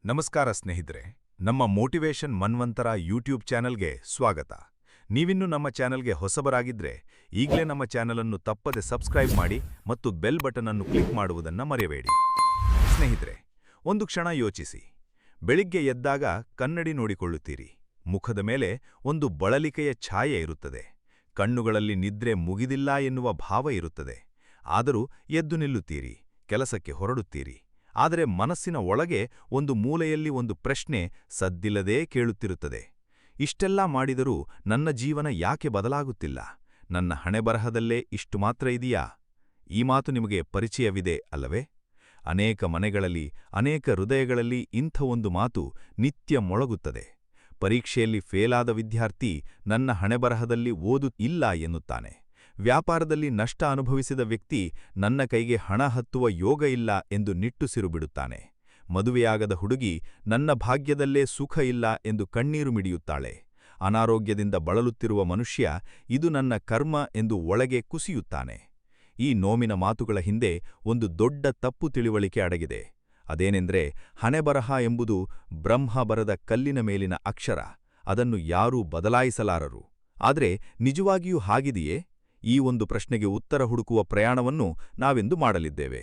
ನಮಸ್ಕಾರ ಸ್ನೇಹಿತರೆ, ನಮ್ಮ ಮೋಟಿವೇಶನ್ ಮನ್ವಂತರ ಯೂಟ್ಯೂಬ್ ಚಾನೆಲ್ಗೆ ಸ್ವಾಗತ. ನೀವಿನ್ನೂ ನಮ್ಮ ಚಾನೆಲ್ಗೆ ಹೊಸಬರಾಗಿದ್ರೆ ಈಗಲೇ ನಮ್ಮ ಚಾನೆಲ್ ಅನ್ನು ತಪ್ಪದೆ ಸಬ್ಸ್ಕ್ರೈಬ್ ಮಾಡಿ ಮತ್ತು ಬೆಲ್ ಬಟನ್ ಅನ್ನು ಕ್ಲಿಕ್ ಮಾಡುವುದನ್ನು ಮರೆಯಬೇಡಿ. ಸ್ನೇಹಿತರೆ, ಒಂದು ಕ್ಷಣ ಯೋಚಿಸಿ. ಬೆಳಿಗ್ಗೆ ಎದ್ದಾಗ ಕನ್ನಡಿ ನೋಡಿಕೊಳ್ಳುತ್ತೀರಿ. ಮುಖದ ಮೇಲೆ ಒಂದು ಬಳಲಿಕೆಯ ಛಾಯೆ ಇರುತ್ತದೆ. ಕಣ್ಣುಗಳಲ್ಲಿ ನಿದ್ರೆ ಮುಗಿದಿಲ್ಲ ಎನ್ನುವ ಭಾವ ಇರುತ್ತದೆ. ಆದರೂ ಎದ್ದು ನಿಲ್ಲುತ್ತೀರಿ, ಕೆಲಸಕ್ಕೆ ಹೊರಡುತ್ತೀರಿ. ಆದರೆ ಮನಸ್ಸಿನ ಒಳಗೆ ಒಂದು ಮೂಲೆಯಲ್ಲಿ ಒಂದು ಪ್ರಶ್ನೆ ಸದ್ದಿಲ್ಲದೇ ಕೇಳುತ್ತಿರುತ್ತದೆ. ಇಷ್ಟೆಲ್ಲ ಮಾಡಿದರೂ ನನ್ನ ಜೀವನ ಯಾಕೆ ಬದಲಾಗುತ್ತಿಲ್ಲ? ನನ್ನ ಹಣೆಬರಹದಲ್ಲೇ ಇಷ್ಟು ಮಾತ್ರ ಇದೆಯಾ? ಈ ಮಾತು ನಿಮಗೆ ಪರಿಚಯವಿದೆ ಅಲ್ಲವೇ? ಅನೇಕ ಮನೆಗಳಲ್ಲಿ, ಅನೇಕ ಹೃದಯಗಳಲ್ಲಿ ಇಂಥ ಒಂದು ಮಾತು ನಿತ್ಯ ಮೊಳಗುತ್ತದೆ. ಪರೀಕ್ಷೆಯಲ್ಲಿ ಫೇಲಾದ ವಿದ್ಯಾರ್ಥಿ ನನ್ನ ಹಣೆಬರಹದಲ್ಲಿ ಓದು ಇಲ್ಲ ಎನ್ನುತ್ತಾನೆ. ವ್ಯಾಪಾರದಲ್ಲಿ ನಷ್ಟ ಅನುಭವಿಸಿದ ವ್ಯಕ್ತಿ ನನ್ನ ಕೈಗೆ ಹಣ ಹತ್ತುವ ಯೋಗ ಇಲ್ಲ ಎಂದು ನಿಟ್ಟುಸಿರು ಬಿಡುತ್ತಾನೆ. ಮದುವೆಯಾಗದ ಹುಡುಗಿ ನನ್ನ ಭಾಗ್ಯದಲ್ಲೇ ಸುಖ ಇಲ್ಲ ಎಂದು ಕಣ್ಣೀರು ಮಿಡಿಯುತ್ತಾಳೆ. ಅನಾರೋಗ್ಯದಿಂದ ಬಳಲುತ್ತಿರುವ ಮನುಷ್ಯ ಇದು ನನ್ನ ಕರ್ಮ ಎಂದು ಒಳಗೆ ಕುಸಿಯುತ್ತಾನೆ. ಈ ನೋವಿನ ಮಾತುಗಳ ಹಿಂದೆ ಒಂದು ದೊಡ್ಡ ತಪ್ಪು ತಿಳಿವಳಿಕೆ ಅಡಗಿದೆ. ಅದೇನೆಂದರೆ, ಹಣೆಬರಹ ಎಂಬುದು ಬ್ರಹ್ಮ ಬರೆದ ಕಲ್ಲಿನ ಮೇಲಿನ ಅಕ್ಷರ. ಅದನ್ನು ಯಾರೂ ಬದಲಾಯಿಸಲಾರರು. ಆದರೆ ನಿಜವಾಗಿಯೂ ಹಾಗಿದೆಯೇ? ಈ ಒಂದು ಪ್ರಶ್ನೆಗೆ ಉತ್ತರ ಹುಡುಕುವ ಪ್ರಯಾಣವನ್ನು ನಾವೆಂದು ಮಾಡಲಿದ್ದೇವೆ.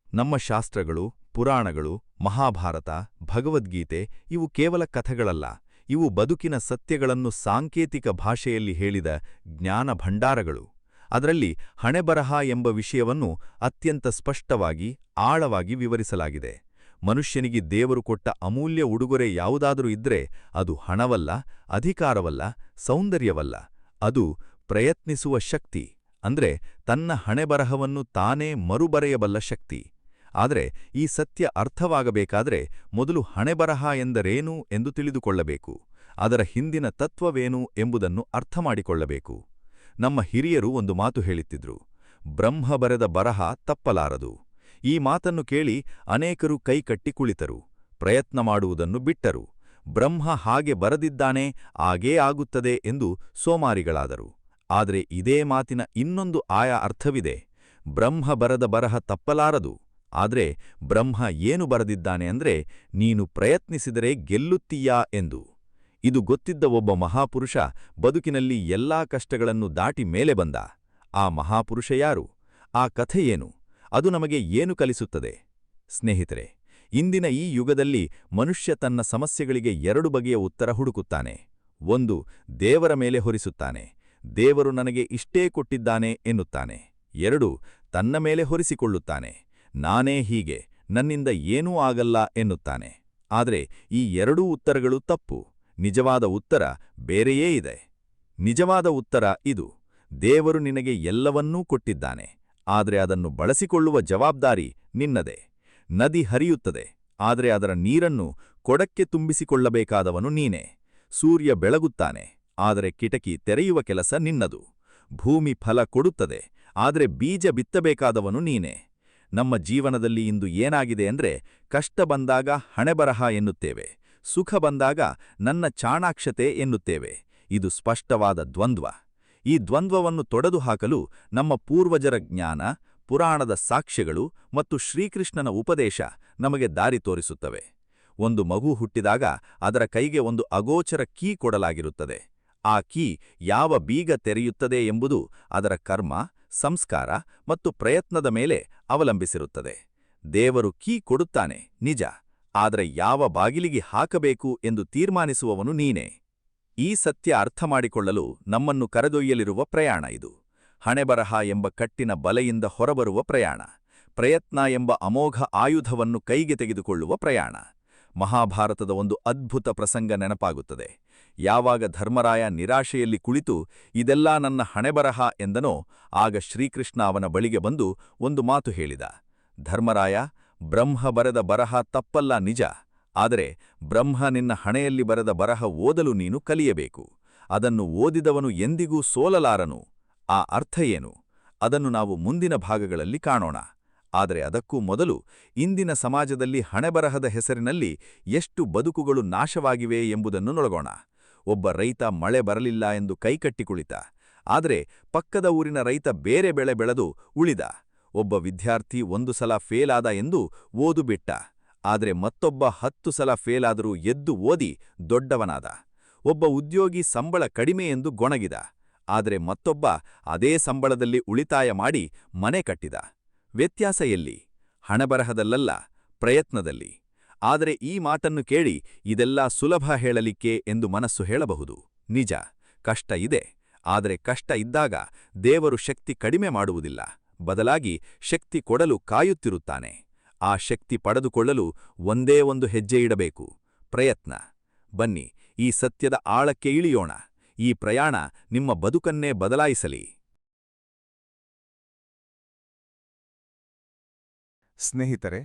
ನಮ್ಮ ಶಾಸ್ತ್ರಗಳು, ಪುರಾಣಗಳು, ಮಹಾಭಾರತ, ಭಗವದ್ಗೀತೆ ಇವು ಕೇವಲ ಕಥೆಗಳಲ್ಲ. ಇವು ಬದುಕಿನ ಸತ್ಯಗಳನ್ನು ಸಾಂಕೇತಿಕ ಭಾಷೆಯಲ್ಲಿ ಹೇಳಿದ ಜ್ಞಾನ ಭಂಡಾರಗಳು. ಅದರಲ್ಲಿ ಹಣೆಬರಹ ಎಂಬ ವಿಷಯವನ್ನು ಅತ್ಯಂತ ಸ್ಪಷ್ಟವಾಗಿ, ಆಳವಾಗಿ ವಿವರಿಸಲಾಗಿದೆ. ಮನುಷ್ಯನಿಗೆ ದೇವರು ಕೊಟ್ಟ ಅಮೂಲ್ಯ ಉಡುಗೊರೆ ಯಾವುದಾದರೂ ಇದ್ರೆ ಅದು ಹಣವಲ್ಲ, ಅಧಿಕಾರವಲ್ಲ, ಸೌಂದರ್ಯವಲ್ಲ. ಅದು ಪ್ರಯತ್ನಿಸುವ ಶಕ್ತಿ, ಅಂದ್ರೆ ತನ್ನ ಹಣೆಬರಹವನ್ನು ತಾನೇ ಮರುಬರೆಯಬಲ್ಲ ಶಕ್ತಿ. ಆದರೆ ಈ ಸತ್ಯ ಅರ್ಥವಾಗಬೇಕಾದ್ರೆ ಮೊದಲು ಹಣೆಬರಹ ಎಂದರೇನು ಎಂದು ತಿಳಿದುಕೊಳ್ಳಬೇಕು. ಅದರ ಹಿಂದಿನ ತತ್ವವೇನು ಎಂಬುದನ್ನು ಅರ್ಥಮಾಡಿಕೊಳ್ಳಬೇಕು. ನಮ್ಮ ಹಿರಿಯರು ಒಂದು ಮಾತು ಹೇಳುತ್ತಿದ್ರು, ಬ್ರಹ್ಮ ಬರೆದ ಬರಹ ತಪ್ಪಲಾರದು. ಈ ಮಾತನ್ನು ಕೇಳಿ ಅನೇಕರು ಕೈಕಟ್ಟಿ ಕುಳಿತರು, ಪ್ರಯತ್ನ ಮಾಡುವುದನ್ನು ಬಿಟ್ಟರು. ಬ್ರಹ್ಮ ಹಾಗೆ ಬರೆದಿದ್ದಾನೆ, ಆಗೇ ಆಗುತ್ತದೆ ಎಂದು ಸೋಮಾರಿಗಳಾದರು. ಆದರೆ ಇದೇ ಮಾತಿನ ಇನ್ನೊಂದು ಆಯಾ ಅರ್ಥವಿದೆ. ಬ್ರಹ್ಮ ಬರೆದ ಬರಹ ತಪ್ಪಲಾರದು. ಆದ್ರೆ ಬ್ರಹ್ಮ ಏನು ಬರೆದಿದ್ದಾನೆ ಅಂದ್ರೆ, ನೀನು ಪ್ರಯತ್ನಿಸಿದರೆ ಗೆಲ್ಲುತ್ತೀಯಾ ಎಂದು. ಇದು ಗೊತ್ತಿದ್ದ ಒಬ್ಬ ಮಹಾಪುರುಷ ಬದುಕಿನಲ್ಲಿ ಎಲ್ಲಾ ಕಷ್ಟಗಳನ್ನು ದಾಟಿ ಮೇಲೆ ಬಂದ. ಆ ಮಹಾಪುರುಷ ಯಾರು? ಆ ಕಥೆಯೇನು? ಅದು ನಮಗೆ ಏನು ಕಲಿಸುತ್ತದೆ? ಸ್ನೇಹಿತರೆ, ಇಂದಿನ ಈ ಯುಗದಲ್ಲಿ ಮನುಷ್ಯ ತನ್ನ ಸಮಸ್ಯೆಗಳಿಗೆ ಎರಡು ಬಗೆಯ ಉತ್ತರ ಹುಡುಕುತ್ತಾನೆ. ಒಂದು, ದೇವರ ಮೇಲೆ ಹೊರಿಸುತ್ತಾನೆ. ದೇವರು ನನಗೆ ಇಷ್ಟೇ ಕೊಟ್ಟಿದ್ದಾನೆ ಎನ್ನುತ್ತಾನೆ. ಎರಡು, ತನ್ನ ಮೇಲೆ ಹೊರಿಸಿಕೊಳ್ಳುತ್ತಾನೆ. ನಾನೇ ಹೀಗೆ, ನನ್ನಿಂದ ಏನೂ ಆಗಲ್ಲ ಎನ್ನುತ್ತಾನೆ. ಆದರೆ ಈ ಎರಡೂ ಉತ್ತರಗಳು ತಪ್ಪು. ನಿಜವಾದ ಉತ್ತರ ಬೇರೆಯೇ ಇದೆ. ನಿಜವಾದ ಉತ್ತರ ಇದು: ದೇವರು ನಿನಗೆ ಎಲ್ಲವನ್ನೂ ಕೊಟ್ಟಿದ್ದಾನೆ, ಆದರೆ ಅದನ್ನು ಬಳಸಿಕೊಳ್ಳುವ ಜವಾಬ್ದಾರಿ ನಿನ್ನದೇ. ನದಿ ಹರಿಯುತ್ತದೆ, ಆದರೆ ಅದರ ನೀರನ್ನು ಕೊಡಕ್ಕೆ ತುಂಬಿಸಿಕೊಳ್ಳಬೇಕಾದವನು ನೀನೇ. ಸೂರ್ಯ ಬೆಳಗುತ್ತಾನೆ, ಆದರೆ ಕಿಟಕಿ ತೆರೆಯುವ ಕೆಲಸ ನಿನ್ನದು. ಭೂಮಿ ಫಲ ಕೊಡುತ್ತದೆ, ಆದರೆ ಬೀಜ ಬಿತ್ತಬೇಕಾದವನು ನೀನೇ. ನಮ್ಮ ಜೀವನದಲ್ಲಿ ಇಂದು ಏನಾಗಿದೆ ಅಂದ್ರೆ, ಕಷ್ಟ ಬಂದಾಗ ಹಣೆಬರಹ ಎನ್ನುತ್ತೇವೆ, ಸುಖ ಬಂದಾಗ ನನ್ನ ಚಾಣಾಕ್ಷತೆ ಎನ್ನುತ್ತೇವೆ. ಇದು ಸ್ಪಷ್ಟವಾದ ದ್ವಂದ್ವ. ಈ ದ್ವಂದ್ವವನ್ನು ತೊಡೆದು ಹಾಕಲು ನಮ್ಮ ಪೂರ್ವಜರ ಜ್ಞಾನ, ಪುರಾಣದ ಸಾಕ್ಷ್ಯಗಳು ಮತ್ತು ಶ್ರೀಕೃಷ್ಣನ ಉಪದೇಶ ನಮಗೆ ದಾರಿ ತೋರಿಸುತ್ತವೆ. ಒಂದು ಮಗು ಹುಟ್ಟಿದಾಗ ಅದರ ಕೈಗೆ ಒಂದು ಅಗೋಚರ ಕೀ ಕೊಡಲಾಗಿರುತ್ತದೆ. ಆ ಕೀ ಯಾವ ಬೀಗ ತೆರೆಯುತ್ತದೆ ಎಂಬುದು ಅದರ ಕರ್ಮ, ಸಂಸ್ಕಾರ ಮತ್ತು ಪ್ರಯತ್ನದ ಮೇಲೆ ಅವಲಂಬಿಸಿರುತ್ತದೆ. ದೇವರು ಕೀ ಕೊಡುತ್ತಾನೆ ನಿಜ, ಆದರೆ ಯಾವ ಬಾಗಿಲಿಗೆ ಹಾಕಬೇಕು ಎಂದು ತೀರ್ಮಾನಿಸುವವನು ನೀನೇ. ಈ ಸತ್ಯ ಅರ್ಥಮಾಡಿಕೊಳ್ಳಲು ನಮ್ಮನ್ನು ಕರೆದೊಯ್ಯಲಿರುವ ಪ್ರಯಾಣ ಇದು. ಹಣೆಬರಹ ಎಂಬ ಕಟ್ಟಿನ ಬಲೆಯಿಂದ ಹೊರಬರುವ ಪ್ರಯಾಣ. ಪ್ರಯತ್ನ ಎಂಬ ಅಮೋಘ ಆಯುಧವನ್ನು ಕೈಗೆ ತೆಗೆದುಕೊಳ್ಳುವ ಪ್ರಯಾಣ. ಮಹಾಭಾರತದ ಒಂದು ಅದ್ಭುತ ಪ್ರಸಂಗ ನೆನಪಾಗುತ್ತದೆ. ಯಾವಾಗ ಧರ್ಮರಾಯ ನಿರಾಶೆಯಲ್ಲಿ ಕುಳಿತು ಇದೆಲ್ಲಾ ನನ್ನ ಹಣೆಬರಹ ಎಂದನೋ, ಆಗ ಶ್ರೀಕೃಷ್ಣ ಅವನ ಬಳಿಗೆ ಬಂದು ಒಂದು ಮಾತು ಹೇಳಿದ. ಧರ್ಮರಾಯ, ಬ್ರಹ್ಮ ಬರೆದ ಬರಹ ತಪ್ಪಲ್ಲ ನಿಜ, ಆದರೆ ಬ್ರಹ್ಮ ನಿನ್ನ ಹಣೆಯಲ್ಲಿ ಬರೆದ ಬರಹ ಓದಲು ನೀನು ಕಲಿಯಬೇಕು. ಅದನ್ನು ಓದಿದವನು ಎಂದಿಗೂ ಸೋಲಲಾರನು. ಆ ಅರ್ಥ ಏನು? ಅದನ್ನು ನಾವು ಮುಂದಿನ ಭಾಗಗಳಲ್ಲಿ ಕಾಣೋಣ. ಆದರೆ ಅದಕ್ಕೂ ಮೊದಲು ಇಂದಿನ ಸಮಾಜದಲ್ಲಿ ಹಣೆಬರಹದ ಹೆಸರಿನಲ್ಲಿ ಎಷ್ಟು ಬದುಕುಗಳು ನಾಶವಾಗಿವೆ ಎಂಬುದನ್ನು ನೋಡೋಣ. ಒಬ್ಬ ರೈತ ಮಳೆ ಬರಲಿಲ್ಲ ಎಂದು ಕೈಕಟ್ಟಿ ಕುಳಿತ. ಆದರೆ ಪಕ್ಕದ ಊರಿನ ರೈತ ಬೇರೆ ಬೆಳೆ ಬೆಳೆದು ಉಳಿದ. ಒಬ್ಬ ವಿದ್ಯಾರ್ಥಿ ಒಂದು ಸಲ ಫೇಲ್ ಆದ ಎಂದು ಓದು ಬಿಟ್ಟ. ಆದರೆ ಮತ್ತೊಬ್ಬ 10 ಸಲ ಫೇಲಾದರೂ ಎದ್ದು ಓದಿ ದೊಡ್ಡವನಾದ. ಒಬ್ಬ ಉದ್ಯೋಗಿ ಸಂಬಳ ಕಡಿಮೆ ಎಂದು ಗೊಣಗಿದ, ಆದರೆ ಮತ್ತೊಬ್ಬ ಅದೇ ಸಂಬಳದಲ್ಲಿ ಉಳಿತಾಯ ಮಾಡಿ ಮನೆ ಕಟ್ಟಿದ. ವ್ಯತ್ಯಾಸ ಎಲ್ಲಿ? ಹಣಬರಹದಲ್ಲಲ್ಲ, ಪ್ರಯತ್ನದಲ್ಲಿ. ಆದರೆ ಈ ಮಾತನ್ನು ಕೇಳಿ ಇದೆಲ್ಲ ಸುಲಭ ಹೇಳಲಿಕ್ಕೆ ಎಂದು ಮನಸ್ಸು ಹೇಳಬಹುದು. ನಿಜ, ಕಷ್ಟ ಇದೆ. ಆದರೆ ಕಷ್ಟ ಇದ್ದಾಗ ದೇವರು ಶಕ್ತಿ ಕಡಿಮೆ ಮಾಡುವುದಿಲ್ಲ, ಬದಲಾಗಿ ಶಕ್ತಿ ಕೊಡಲು ಕಾಯುತ್ತಿರುತ್ತಾನೆ. ಆ ಶಕ್ತಿ ಪಡೆದುಕೊಳ್ಳಲು ಒಂದೇ ಒಂದು ಹೆಜ್ಜೆ ಇಡಬೇಕು, ಪ್ರಯತ್ನ. ಬನ್ನಿ, ಈ ಸತ್ಯದ ಆಳಕ್ಕೆ ಇಳಿಯೋಣ. ಈ ಪ್ರಯಾಣ ನಿಮ್ಮ ಬದುಕನ್ನೇ ಬದಲಾಯಿಸಲಿ. ಸ್ನೇಹಿತರೆ,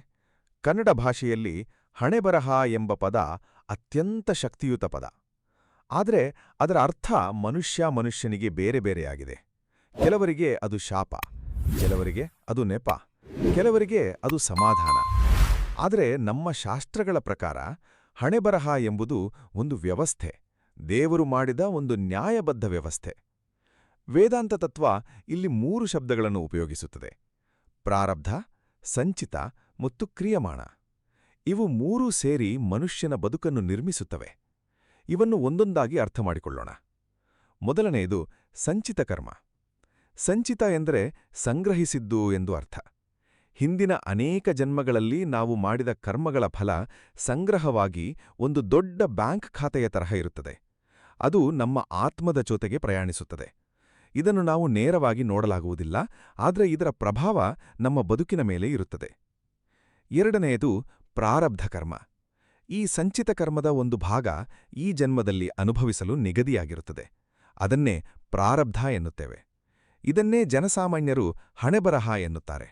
ಕನ್ನಡ ಭಾಷೆಯಲ್ಲಿ ಹಣೆಬರಹ ಎಂಬ ಪದ ಅತ್ಯಂತ ಶಕ್ತಿಯುತ ಪದ. ಆದರೆ ಅದರ ಅರ್ಥ ಮನುಷ್ಯನಿಗೆ ಬೇರೆ ಬೇರೆಯಾಗಿದೆ. ಕೆಲವರಿಗೆ ಅದು ಶಾಪ, ಕೆಲವರಿಗೆ ಅದು ನೆಪ, ಕೆಲವರಿಗೆ ಅದು ಸಮಾಧಾನ. ಆದರೆ ನಮ್ಮ ಶಾಸ್ತ್ರಗಳ ಪ್ರಕಾರ ಹಣೆಬರಹ ಎಂಬುದು ಒಂದು ವ್ಯವಸ್ಥೆ, ದೇವರು ಮಾಡಿದ ಒಂದು ನ್ಯಾಯಬದ್ಧ ವ್ಯವಸ್ಥೆ. ವೇದಾಂತ ತತ್ವ ಇಲ್ಲಿ 3 ಶಬ್ದಗಳನ್ನು ಉಪಯೋಗಿಸುತ್ತದೆ: ಪ್ರಾರಬ್ಧ, ಸಂಚಿತ ಮತ್ತು ಕ್ರಿಯಮಾಣ. ಇವು 3 ಸೇರಿ ಮನುಷ್ಯನ ಬದುಕನ್ನು ನಿರ್ಮಿಸುತ್ತವೆ. ಇವನ್ನು ಒಂದೊಂದಾಗಿ ಅರ್ಥಮಾಡಿಕೊಳ್ಳೋಣ. ಮೊದಲನೆಯದು ಸಂಚಿತ ಕರ್ಮ. ಸಂಚಿತ ಎಂದರೆ ಸಂಗ್ರಹಿಸಿದ್ದು ಎಂದು ಅರ್ಥ. ಹಿಂದಿನ ಅನೇಕ ಜನ್ಮಗಳಲ್ಲಿ ನಾವು ಮಾಡಿದ ಕರ್ಮಗಳ ಫಲ ಸಂಗ್ರಹವಾಗಿ ಒಂದು ದೊಡ್ಡ ಬ್ಯಾಂಕ್ ಖಾತೆಯ ತರಹ ಇರುತ್ತದೆ. ಅದು ನಮ್ಮ ಆತ್ಮದ ಜೊತೆಗೆ ಪ್ರಯಾಣಿಸುತ್ತದೆ. ಇದನ್ನು ನಾವು ನೇರವಾಗಿ ನೋಡಲಾಗುವುದಿಲ್ಲ, ಆದರೆ ಇದರ ಪ್ರಭಾವ ನಮ್ಮ ಬದುಕಿನ ಮೇಲೆ ಇರುತ್ತದೆ. ಎರಡನೆಯದು ಪ್ರಾರಬ್ಧ ಕರ್ಮ. ಈ ಸಂಚಿತ ಕರ್ಮದ ಒಂದು ಭಾಗ ಈ ಜನ್ಮದಲ್ಲಿ ಅನುಭವಿಸಲು ನಿಗದಿಯಾಗಿರುತ್ತದೆ. ಅದನ್ನೇ ಪ್ರಾರಬ್ಧ ಎನ್ನುತ್ತೇವೆ. ಇದನ್ನೇ ಜನಸಾಮಾನ್ಯರು ಹಣೆಬರಹ ಎನ್ನುತ್ತಾರೆ.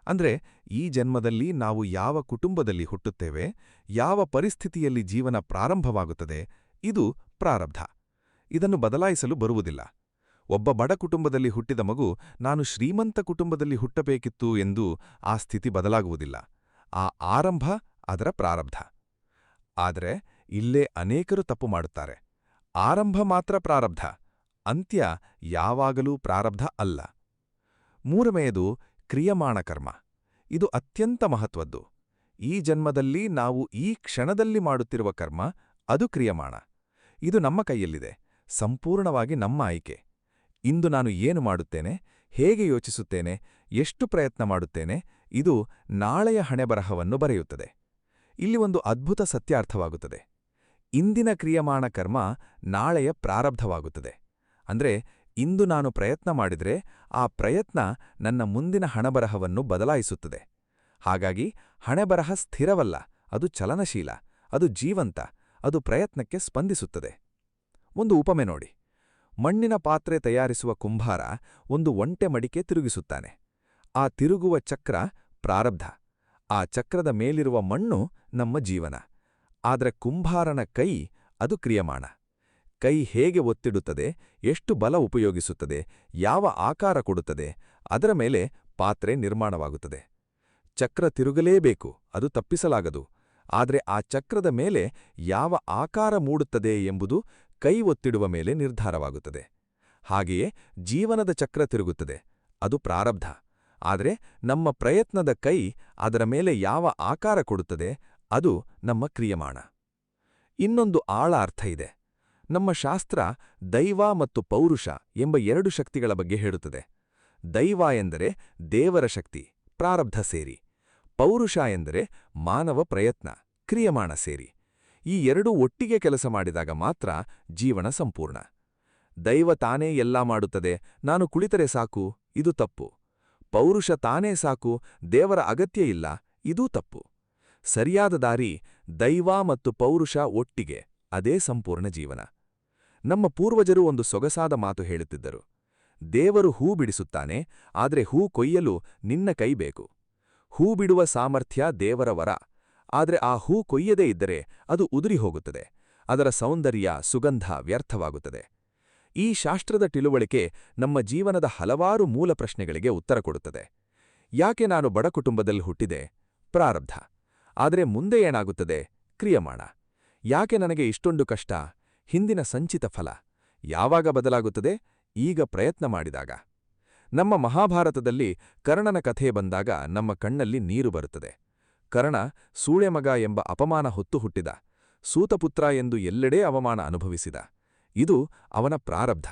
ಅಂದ್ರೆ ಈ ಜನ್ಮದಲ್ಲಿ ನಾವು ಯಾವ ಕುಟುಂಬದಲ್ಲಿ ಹುಟ್ಟುತ್ತೇವೆ, ಯಾವ ಪರಿಸ್ಥಿತಿಯಲ್ಲಿ ಜೀವನ ಪ್ರಾರಂಭವಾಗುತ್ತದೆ, ಇದು ಪ್ರಾರಬ್ಧ. ಇದನ್ನು ಬದಲಾಯಿಸಲು ಬರುವುದಿಲ್ಲ. ಒಬ್ಬ ಬಡ ಕುಟುಂಬದಲ್ಲಿ ಹುಟ್ಟಿದ ಮಗು ನಾನು ಶ್ರೀಮಂತ ಕುಟುಂಬದಲ್ಲಿ ಹುಟ್ಟಬೇಕಿತ್ತು ಎಂದು ಆ ಸ್ಥಿತಿ ಬದಲಾಗುವುದಿಲ್ಲ. ಆ ಆರಂಭ ಅದರ ಪ್ರಾರಬ್ಧ. ಆದರೆ ಇಲ್ಲೇ ಅನೇಕರು ತಪ್ಪು ಮಾಡುತ್ತಾರೆ. ಆರಂಭ ಮಾತ್ರ ಪ್ರಾರಬ್ಧ, ಅಂತ್ಯ ಯಾವಾಗಲೂ ಪ್ರಾರಬ್ಧ ಅಲ್ಲ. ಮೂರನೆಯದು ಕ್ರಿಯಮಾಣ ಕರ್ಮ. ಇದು ಅತ್ಯಂತ ಮಹತ್ವದ್ದು. ಈ ಜನ್ಮದಲ್ಲಿ ನಾವು ಈ ಕ್ಷಣದಲ್ಲಿ ಮಾಡುತ್ತಿರುವ ಕರ್ಮ, ಅದು ಕ್ರಿಯಮಾಣ. ಇದು ನಮ್ಮ ಕೈಯಲ್ಲಿದೆ, ಸಂಪೂರ್ಣವಾಗಿ ನಮ್ಮ ಆಯ್ಕೆ. ಇಂದು ನಾನು ಏನು ಮಾಡುತ್ತೇನೆ, ಹೇಗೆ ಯೋಚಿಸುತ್ತೇನೆ, ಎಷ್ಟು ಪ್ರಯತ್ನ ಮಾಡುತ್ತೇನೆ, ಇದು ನಾಳೆಯ ಹಣೆಬರಹವನ್ನು ಬರೆಯುತ್ತದೆ. ಇಲ್ಲಿ ಒಂದು ಅದ್ಭುತ ಸತ್ಯಾರ್ಥವಾಗುತ್ತದೆ. ಇಂದಿನ ಕ್ರಿಯಮಾಣ ಕರ್ಮ ನಾಳೆಯ ಪ್ರಾರಬ್ಧವಾಗುತ್ತದೆ. ಅಂದ್ರೆ ಇಂದು ನಾನು ಪ್ರಯತ್ನ ಮಾಡಿದರೆ ಆ ಪ್ರಯತ್ನ ನನ್ನ ಮುಂದಿನ ಹಣಬರಹವನ್ನು ಬದಲಾಯಿಸುತ್ತದೆ. ಹಾಗಾಗಿ ಹಣೆಬರಹ ಸ್ಥಿರವಲ್ಲ, ಅದು ಚಲನಶೀಲ, ಅದು ಜೀವಂತ, ಅದು ಪ್ರಯತ್ನಕ್ಕೆ ಸ್ಪಂದಿಸುತ್ತದೆ. ಒಂದು ಉಪಮೆ ನೋಡಿ. ಮಣ್ಣಿನ ಪಾತ್ರೆ ತಯಾರಿಸುವ ಕುಂಭಾರ ಒಂದು ಒಂಟೆ ಮಡಿಕೆ ತಿರುಗಿಸುತ್ತಾನೆ. ಆ ತಿರುಗುವ ಚಕ್ರ ಪ್ರಾರಬ್ಧ. ಆ ಚಕ್ರದ ಮೇಲಿರುವ ಮಣ್ಣು ನಮ್ಮ ಜೀವನ. ಆದರೆ ಕುಂಭಾರನ ಕೈ, ಅದು ಕ್ರಿಯಮಾಣ. ಕೈ ಹೇಗೆ ಒತ್ತಿಡುತ್ತದೆ, ಎಷ್ಟು ಬಲ ಉಪಯೋಗಿಸುತ್ತದೆ, ಯಾವ ಆಕಾರ ಕೊಡುತ್ತದೆ, ಅದರ ಮೇಲೆ ಪಾತ್ರೆ ನಿರ್ಮಾಣವಾಗುತ್ತದೆ. ಚಕ್ರ ತಿರುಗಲೇಬೇಕು, ಅದು ತಪ್ಪಿಸಲಾಗದು. ಆದರೆ ಆ ಚಕ್ರದ ಮೇಲೆ ಯಾವ ಆಕಾರ ಮೂಡುತ್ತದೆ ಎಂಬುದು ಕೈ ಒತ್ತಿಡುವ ಮೇಲೆ ನಿರ್ಧಾರವಾಗುತ್ತದೆ. ಹಾಗೆಯೇ ಜೀವನದ ಚಕ್ರ ತಿರುಗುತ್ತದೆ, ಅದು ಪ್ರಾರಬ್ಧ. ಆದರೆ ನಮ್ಮ ಪ್ರಯತ್ನದ ಕೈ ಅದರ ಮೇಲೆ ಯಾವ ಆಕಾರ ಕೊಡುತ್ತದೆ, ಅದು ನಮ್ಮ ಕ್ರಿಯಮಾಣ. ಇನ್ನೊಂದು ಆಳ ಅರ್ಥ ಇದೆ. ನಮ್ಮ ಶಾಸ್ತ್ರ ದೈವ ಮತ್ತು ಪೌರುಷ ಎಂಬ 2 ಶಕ್ತಿಗಳ ಬಗ್ಗೆ ಹೇಳುತ್ತದೆ. ದೈವ ಎಂದರೆ ದೇವರ ಶಕ್ತಿ, ಪ್ರಾರಬ್ಧ ಸೇರಿ. ಪೌರುಷ ಎಂದರೆ ಮಾನವ ಪ್ರಯತ್ನ, ಕ್ರಿಯಮಾಣ ಸೇರಿ. ಈ 2 ಒಟ್ಟಿಗೆ ಕೆಲಸ ಮಾಡಿದಾಗ ಮಾತ್ರ ಜೀವನ ಸಂಪೂರ್ಣ. ದೈವ ತಾನೇ ಎಲ್ಲಾ ಮಾಡುತ್ತದೆ, ನಾನು ಕುಳಿತರೆ ಸಾಕು, ಇದು ತಪ್ಪು. ಪೌರುಷ ತಾನೇ ಸಾಕು, ದೇವರ ಅಗತ್ಯ ಇಲ್ಲ, ಇದೂ ತಪ್ಪು. ಸರಿಯಾದ ದಾರಿ ದೈವ ಮತ್ತು ಪೌರುಷ ಒಟ್ಟಿಗೆ, ಅದೇ ಸಂಪೂರ್ಣ ಜೀವನ. ನಮ್ಮ ಪೂರ್ವಜರು ಒಂದು ಸೊಗಸಾದ ಮಾತು ಹೇಳುತ್ತಿದ್ದರು. ದೇವರು ಹೂ ಬಿಡಿಸುತ್ತಾನೆ, ಆದರೆ ಹೂ ಕೊಯ್ಯಲು ನಿನ್ನ ಕೈ ಬೇಕು. ಹೂ ಬಿಡುವ ಸಾಮರ್ಥ್ಯ ದೇವರ ವರ, ಆದರೆ ಆ ಹೂ ಕೊಯ್ಯದೇ ಇದ್ದರೆ ಅದು ಉದುರಿ ಹೋಗುತ್ತದೆ. ಅದರ ಸೌಂದರ್ಯ, ಸುಗಂಧ ವ್ಯರ್ಥವಾಗುತ್ತದೆ. ಈ ಶಾಸ್ತ್ರದ ತಿಳುವಳಿಕೆ ನಮ್ಮ ಜೀವನದ ಹಲವಾರು ಮೂಲ ಪ್ರಶ್ನೆಗಳಿಗೆ ಉತ್ತರ ಕೊಡುತ್ತದೆ. ಯಾಕೆ ನಾನು ಬಡ ಕುಟುಂಬದಲ್ಲಿ ಹುಟ್ಟಿದೆ? ಪ್ರಾರಬ್ಧ. ಆದರೆ ಮುಂದೆ ಏನಾಗುತ್ತದೆ? ಕ್ರಿಯಮಾಣ. ಯಾಕೆ ನನಗೆ ಇಷ್ಟೊಂದು ಕಷ್ಟ? ಹಿಂದಿನ ಸಂಚಿತ ಫಲ. ಯಾವಾಗ ಬದಲಾಗುತ್ತದೆ? ಈಗ ಪ್ರಯತ್ನ ಮಾಡಿದಾಗ. ನಮ್ಮ ಮಹಾಭಾರತದಲ್ಲಿ ಕರ್ಣನ ಕಥೆ ಬಂದಾಗ ನಮ್ಮ ಕಣ್ಣಲ್ಲಿ ನೀರು ಬರುತ್ತದೆ. ಕರ್ಣ ಸೂಳೆಮಗ ಎಂಬ ಅಪಮಾನ ಹೊತ್ತು ಹುಟ್ಟಿದ. ಸೂತಪುತ್ರ ಎಂದು ಎಲ್ಲೆಡೆ ಅವಮಾನ ಅನುಭವಿಸಿದ. ಇದು ಅವನ ಪ್ರಾರಬ್ಧ.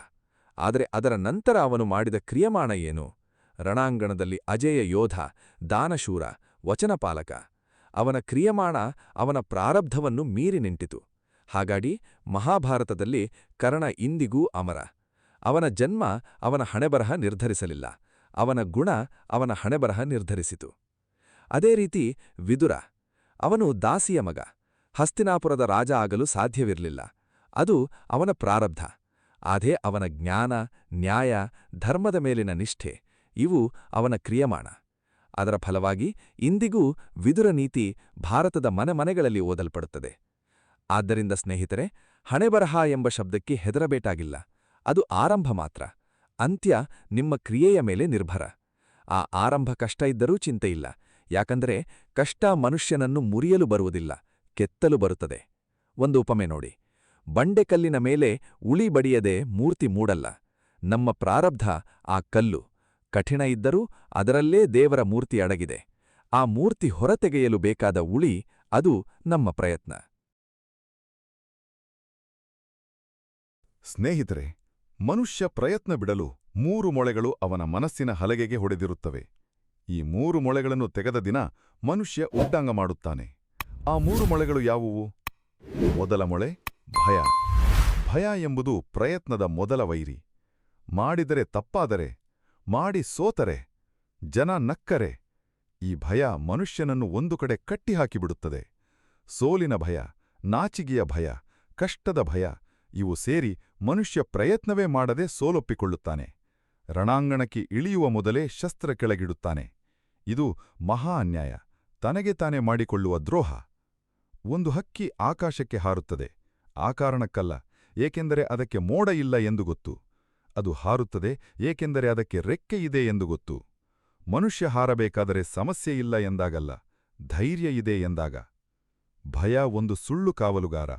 ಆದರೆ ಅದರ ನಂತರ ಅವನು ಮಾಡಿದ ಕ್ರಿಯಮಾಣ ಏನು? ರಣಾಂಗಣದಲ್ಲಿ ಅಜೇಯ ಯೋಧ, ದಾನಶೂರ, ವಚನಪಾಲಕ. ಅವನ ಕ್ರಿಯಮಾಣ ಅವನ ಪ್ರಾರಬ್ಧವನ್ನು ಮೀರಿ ನಿಂಟಿತು. ಹಾಗಾಗಿ ಮಹಾಭಾರತದಲ್ಲಿ ಕರ್ಣ ಇಂದಿಗೂ ಅಮರ. ಅವನ ಜನ್ಮ ಅವನ ಹಣೆಬರಹ ನಿರ್ಧರಿಸಲಿಲ್ಲ, ಅವನ ಗುಣ ಅವನ ಹಣೆಬರಹ ನಿರ್ಧರಿಸಿತು. ಅದೇ ರೀತಿ ವಿದುರ. ಅವನು ದಾಸಿಯ ಮಗ. ಹಸ್ತಿನಾಪುರದ ರಾಜ ಆಗಲು ಸಾಧ್ಯವಿರಲಿಲ್ಲ. ಅದು ಅವನ ಪ್ರಾರಬ್ಧ. ಅದೇ ಅವನ ಜ್ಞಾನ, ನ್ಯಾಯ, ಧರ್ಮದ ಮೇಲಿನ ನಿಷ್ಠೆ ಇವು ಅವನ ಕ್ರಿಯಮಾಣ. ಅದರ ಫಲವಾಗಿ ಇಂದಿಗೂ ವಿದುರ ನೀತಿ ಭಾರತದ ಮನೆಮನೆಗಳಲ್ಲಿ ಓದಲ್ಪಡುತ್ತದೆ. ಆದ್ದರಿಂದ ಸ್ನೇಹಿತರೆ, ಹಣೆಬರಹ ಎಂಬ ಶಬ್ದಕ್ಕೆ ಹೆದರಬೇಕಾಗಿಲ್ಲ. ಅದು ಆರಂಭ ಮಾತ್ರ. ಅಂತ್ಯ ನಿಮ್ಮ ಕ್ರಿಯೆಯ ಮೇಲೆ ನಿರ್ಭರ. ಆ ಆರಂಭ ಕಷ್ಟ ಇದ್ದರೂ ಚಿಂತೆಯಿಲ್ಲ. ಯಾಕಂದರೆ ಕಷ್ಟ ಮನುಷ್ಯನನ್ನು ಮುರಿಯಲು ಬರುವುದಿಲ್ಲ, ಕೆತ್ತಲು ಬರುತ್ತದೆ. ಒಂದು ಉಪಮೆ ನೋಡಿ. ಬಂಡೆಕಲ್ಲಿನ ಮೇಲೆ ಉಳಿ ಬಡಿಯದೆ ಮೂರ್ತಿ ಮೂಡಲ್ಲ. ನಮ್ಮ ಪ್ರಾರಬ್ಧ ಆ ಕಲ್ಲು. ಕಠಿಣ ಇದ್ದರೂ ಅದರಲ್ಲೇ ದೇವರ ಮೂರ್ತಿ ಅಡಗಿದೆ. ಆ ಮೂರ್ತಿ ಹೊರತೆಗೆಯಲು ಬೇಕಾದ ಉಳಿ, ಅದು ನಮ್ಮ ಪ್ರಯತ್ನ. ಸ್ನೇಹಿತರೆ, ಮನುಷ್ಯ ಪ್ರಯತ್ನ ಬಿಡಲು 3 ಮೊಳೆಗಳು ಅವನ ಮನಸ್ಸಿನ ಹಲಗೆಗೆ ಹೊಡೆದಿರುತ್ತವೆ. ಈ 3 ಮೊಳೆಗಳನ್ನು ತೆಗೆದ ದಿನ ಮನುಷ್ಯ ಉಡ್ಡಂಗ ಮಾಡುತ್ತಾನೆ. ಆ 3 ಮೊಳೆಗಳು ಯಾವುವು? ಮೊದಲ ಮೊಳೆ ಭಯ. ಭಯ ಎಂಬುದು ಪ್ರಯತ್ನದ ಮೊದಲ ವೈರಿ. ಮಾಡಿದರೆ ತಪ್ಪಾದರೆ, ಮಾಡಿ ಸೋತರೆ, ಜನ ನಕ್ಕರೆ, ಈ ಭಯ ಮನುಷ್ಯನನ್ನು ಒಂದು ಕಡೆ ಕಟ್ಟಿಹಾಕಿಬಿಡುತ್ತದೆ. ಸೋಲಿನ ಭಯ, ನಾಚಿಗೆಯ ಭಯ, ಕಷ್ಟದ ಭಯ ಇವು ಸೇರಿ ಮನುಷ್ಯ ಪ್ರಯತ್ನವೇ ಮಾಡದೆ ಸೋಲೊಪ್ಪಿಕೊಳ್ಳುತ್ತಾನೆ. ರಣಾಂಗಣಕ್ಕೆ ಇಳಿಯುವ ಮೊದಲೇ ಶಸ್ತ್ರ ಕೆಳಗಿಡುತ್ತಾನೆ. ಇದು ಮಹಾ ಅನ್ಯಾಯ, ತನಗೆ ತಾನೇ ಮಾಡಿಕೊಳ್ಳುವ ದ್ರೋಹ. ಒಂದು ಹಕ್ಕಿ ಆಕಾಶಕ್ಕೆ ಹಾರುತ್ತದೆ. ಆ ಕಾರಣಕ್ಕಲ್ಲ, ಏಕೆಂದರೆ ಅದಕ್ಕೆ ಮೋಡ ಇಲ್ಲ ಎಂದು ಗೊತ್ತು. ಅದು ಹಾರುತ್ತದೆ ಏಕೆಂದರೆ ಅದಕ್ಕೆ ರೆಕ್ಕೆಯಿದೆ ಎಂದು ಗೊತ್ತು. ಮನುಷ್ಯ ಹಾರಬೇಕಾದರೆ ಸಮಸ್ಯೆ ಇಲ್ಲ ಎಂದಾಗಲ್ಲ, ಧೈರ್ಯ ಇದೆ ಎಂದಾಗ. ಭಯ ಒಂದು ಸುಳ್ಳು ಕಾವಲುಗಾರ.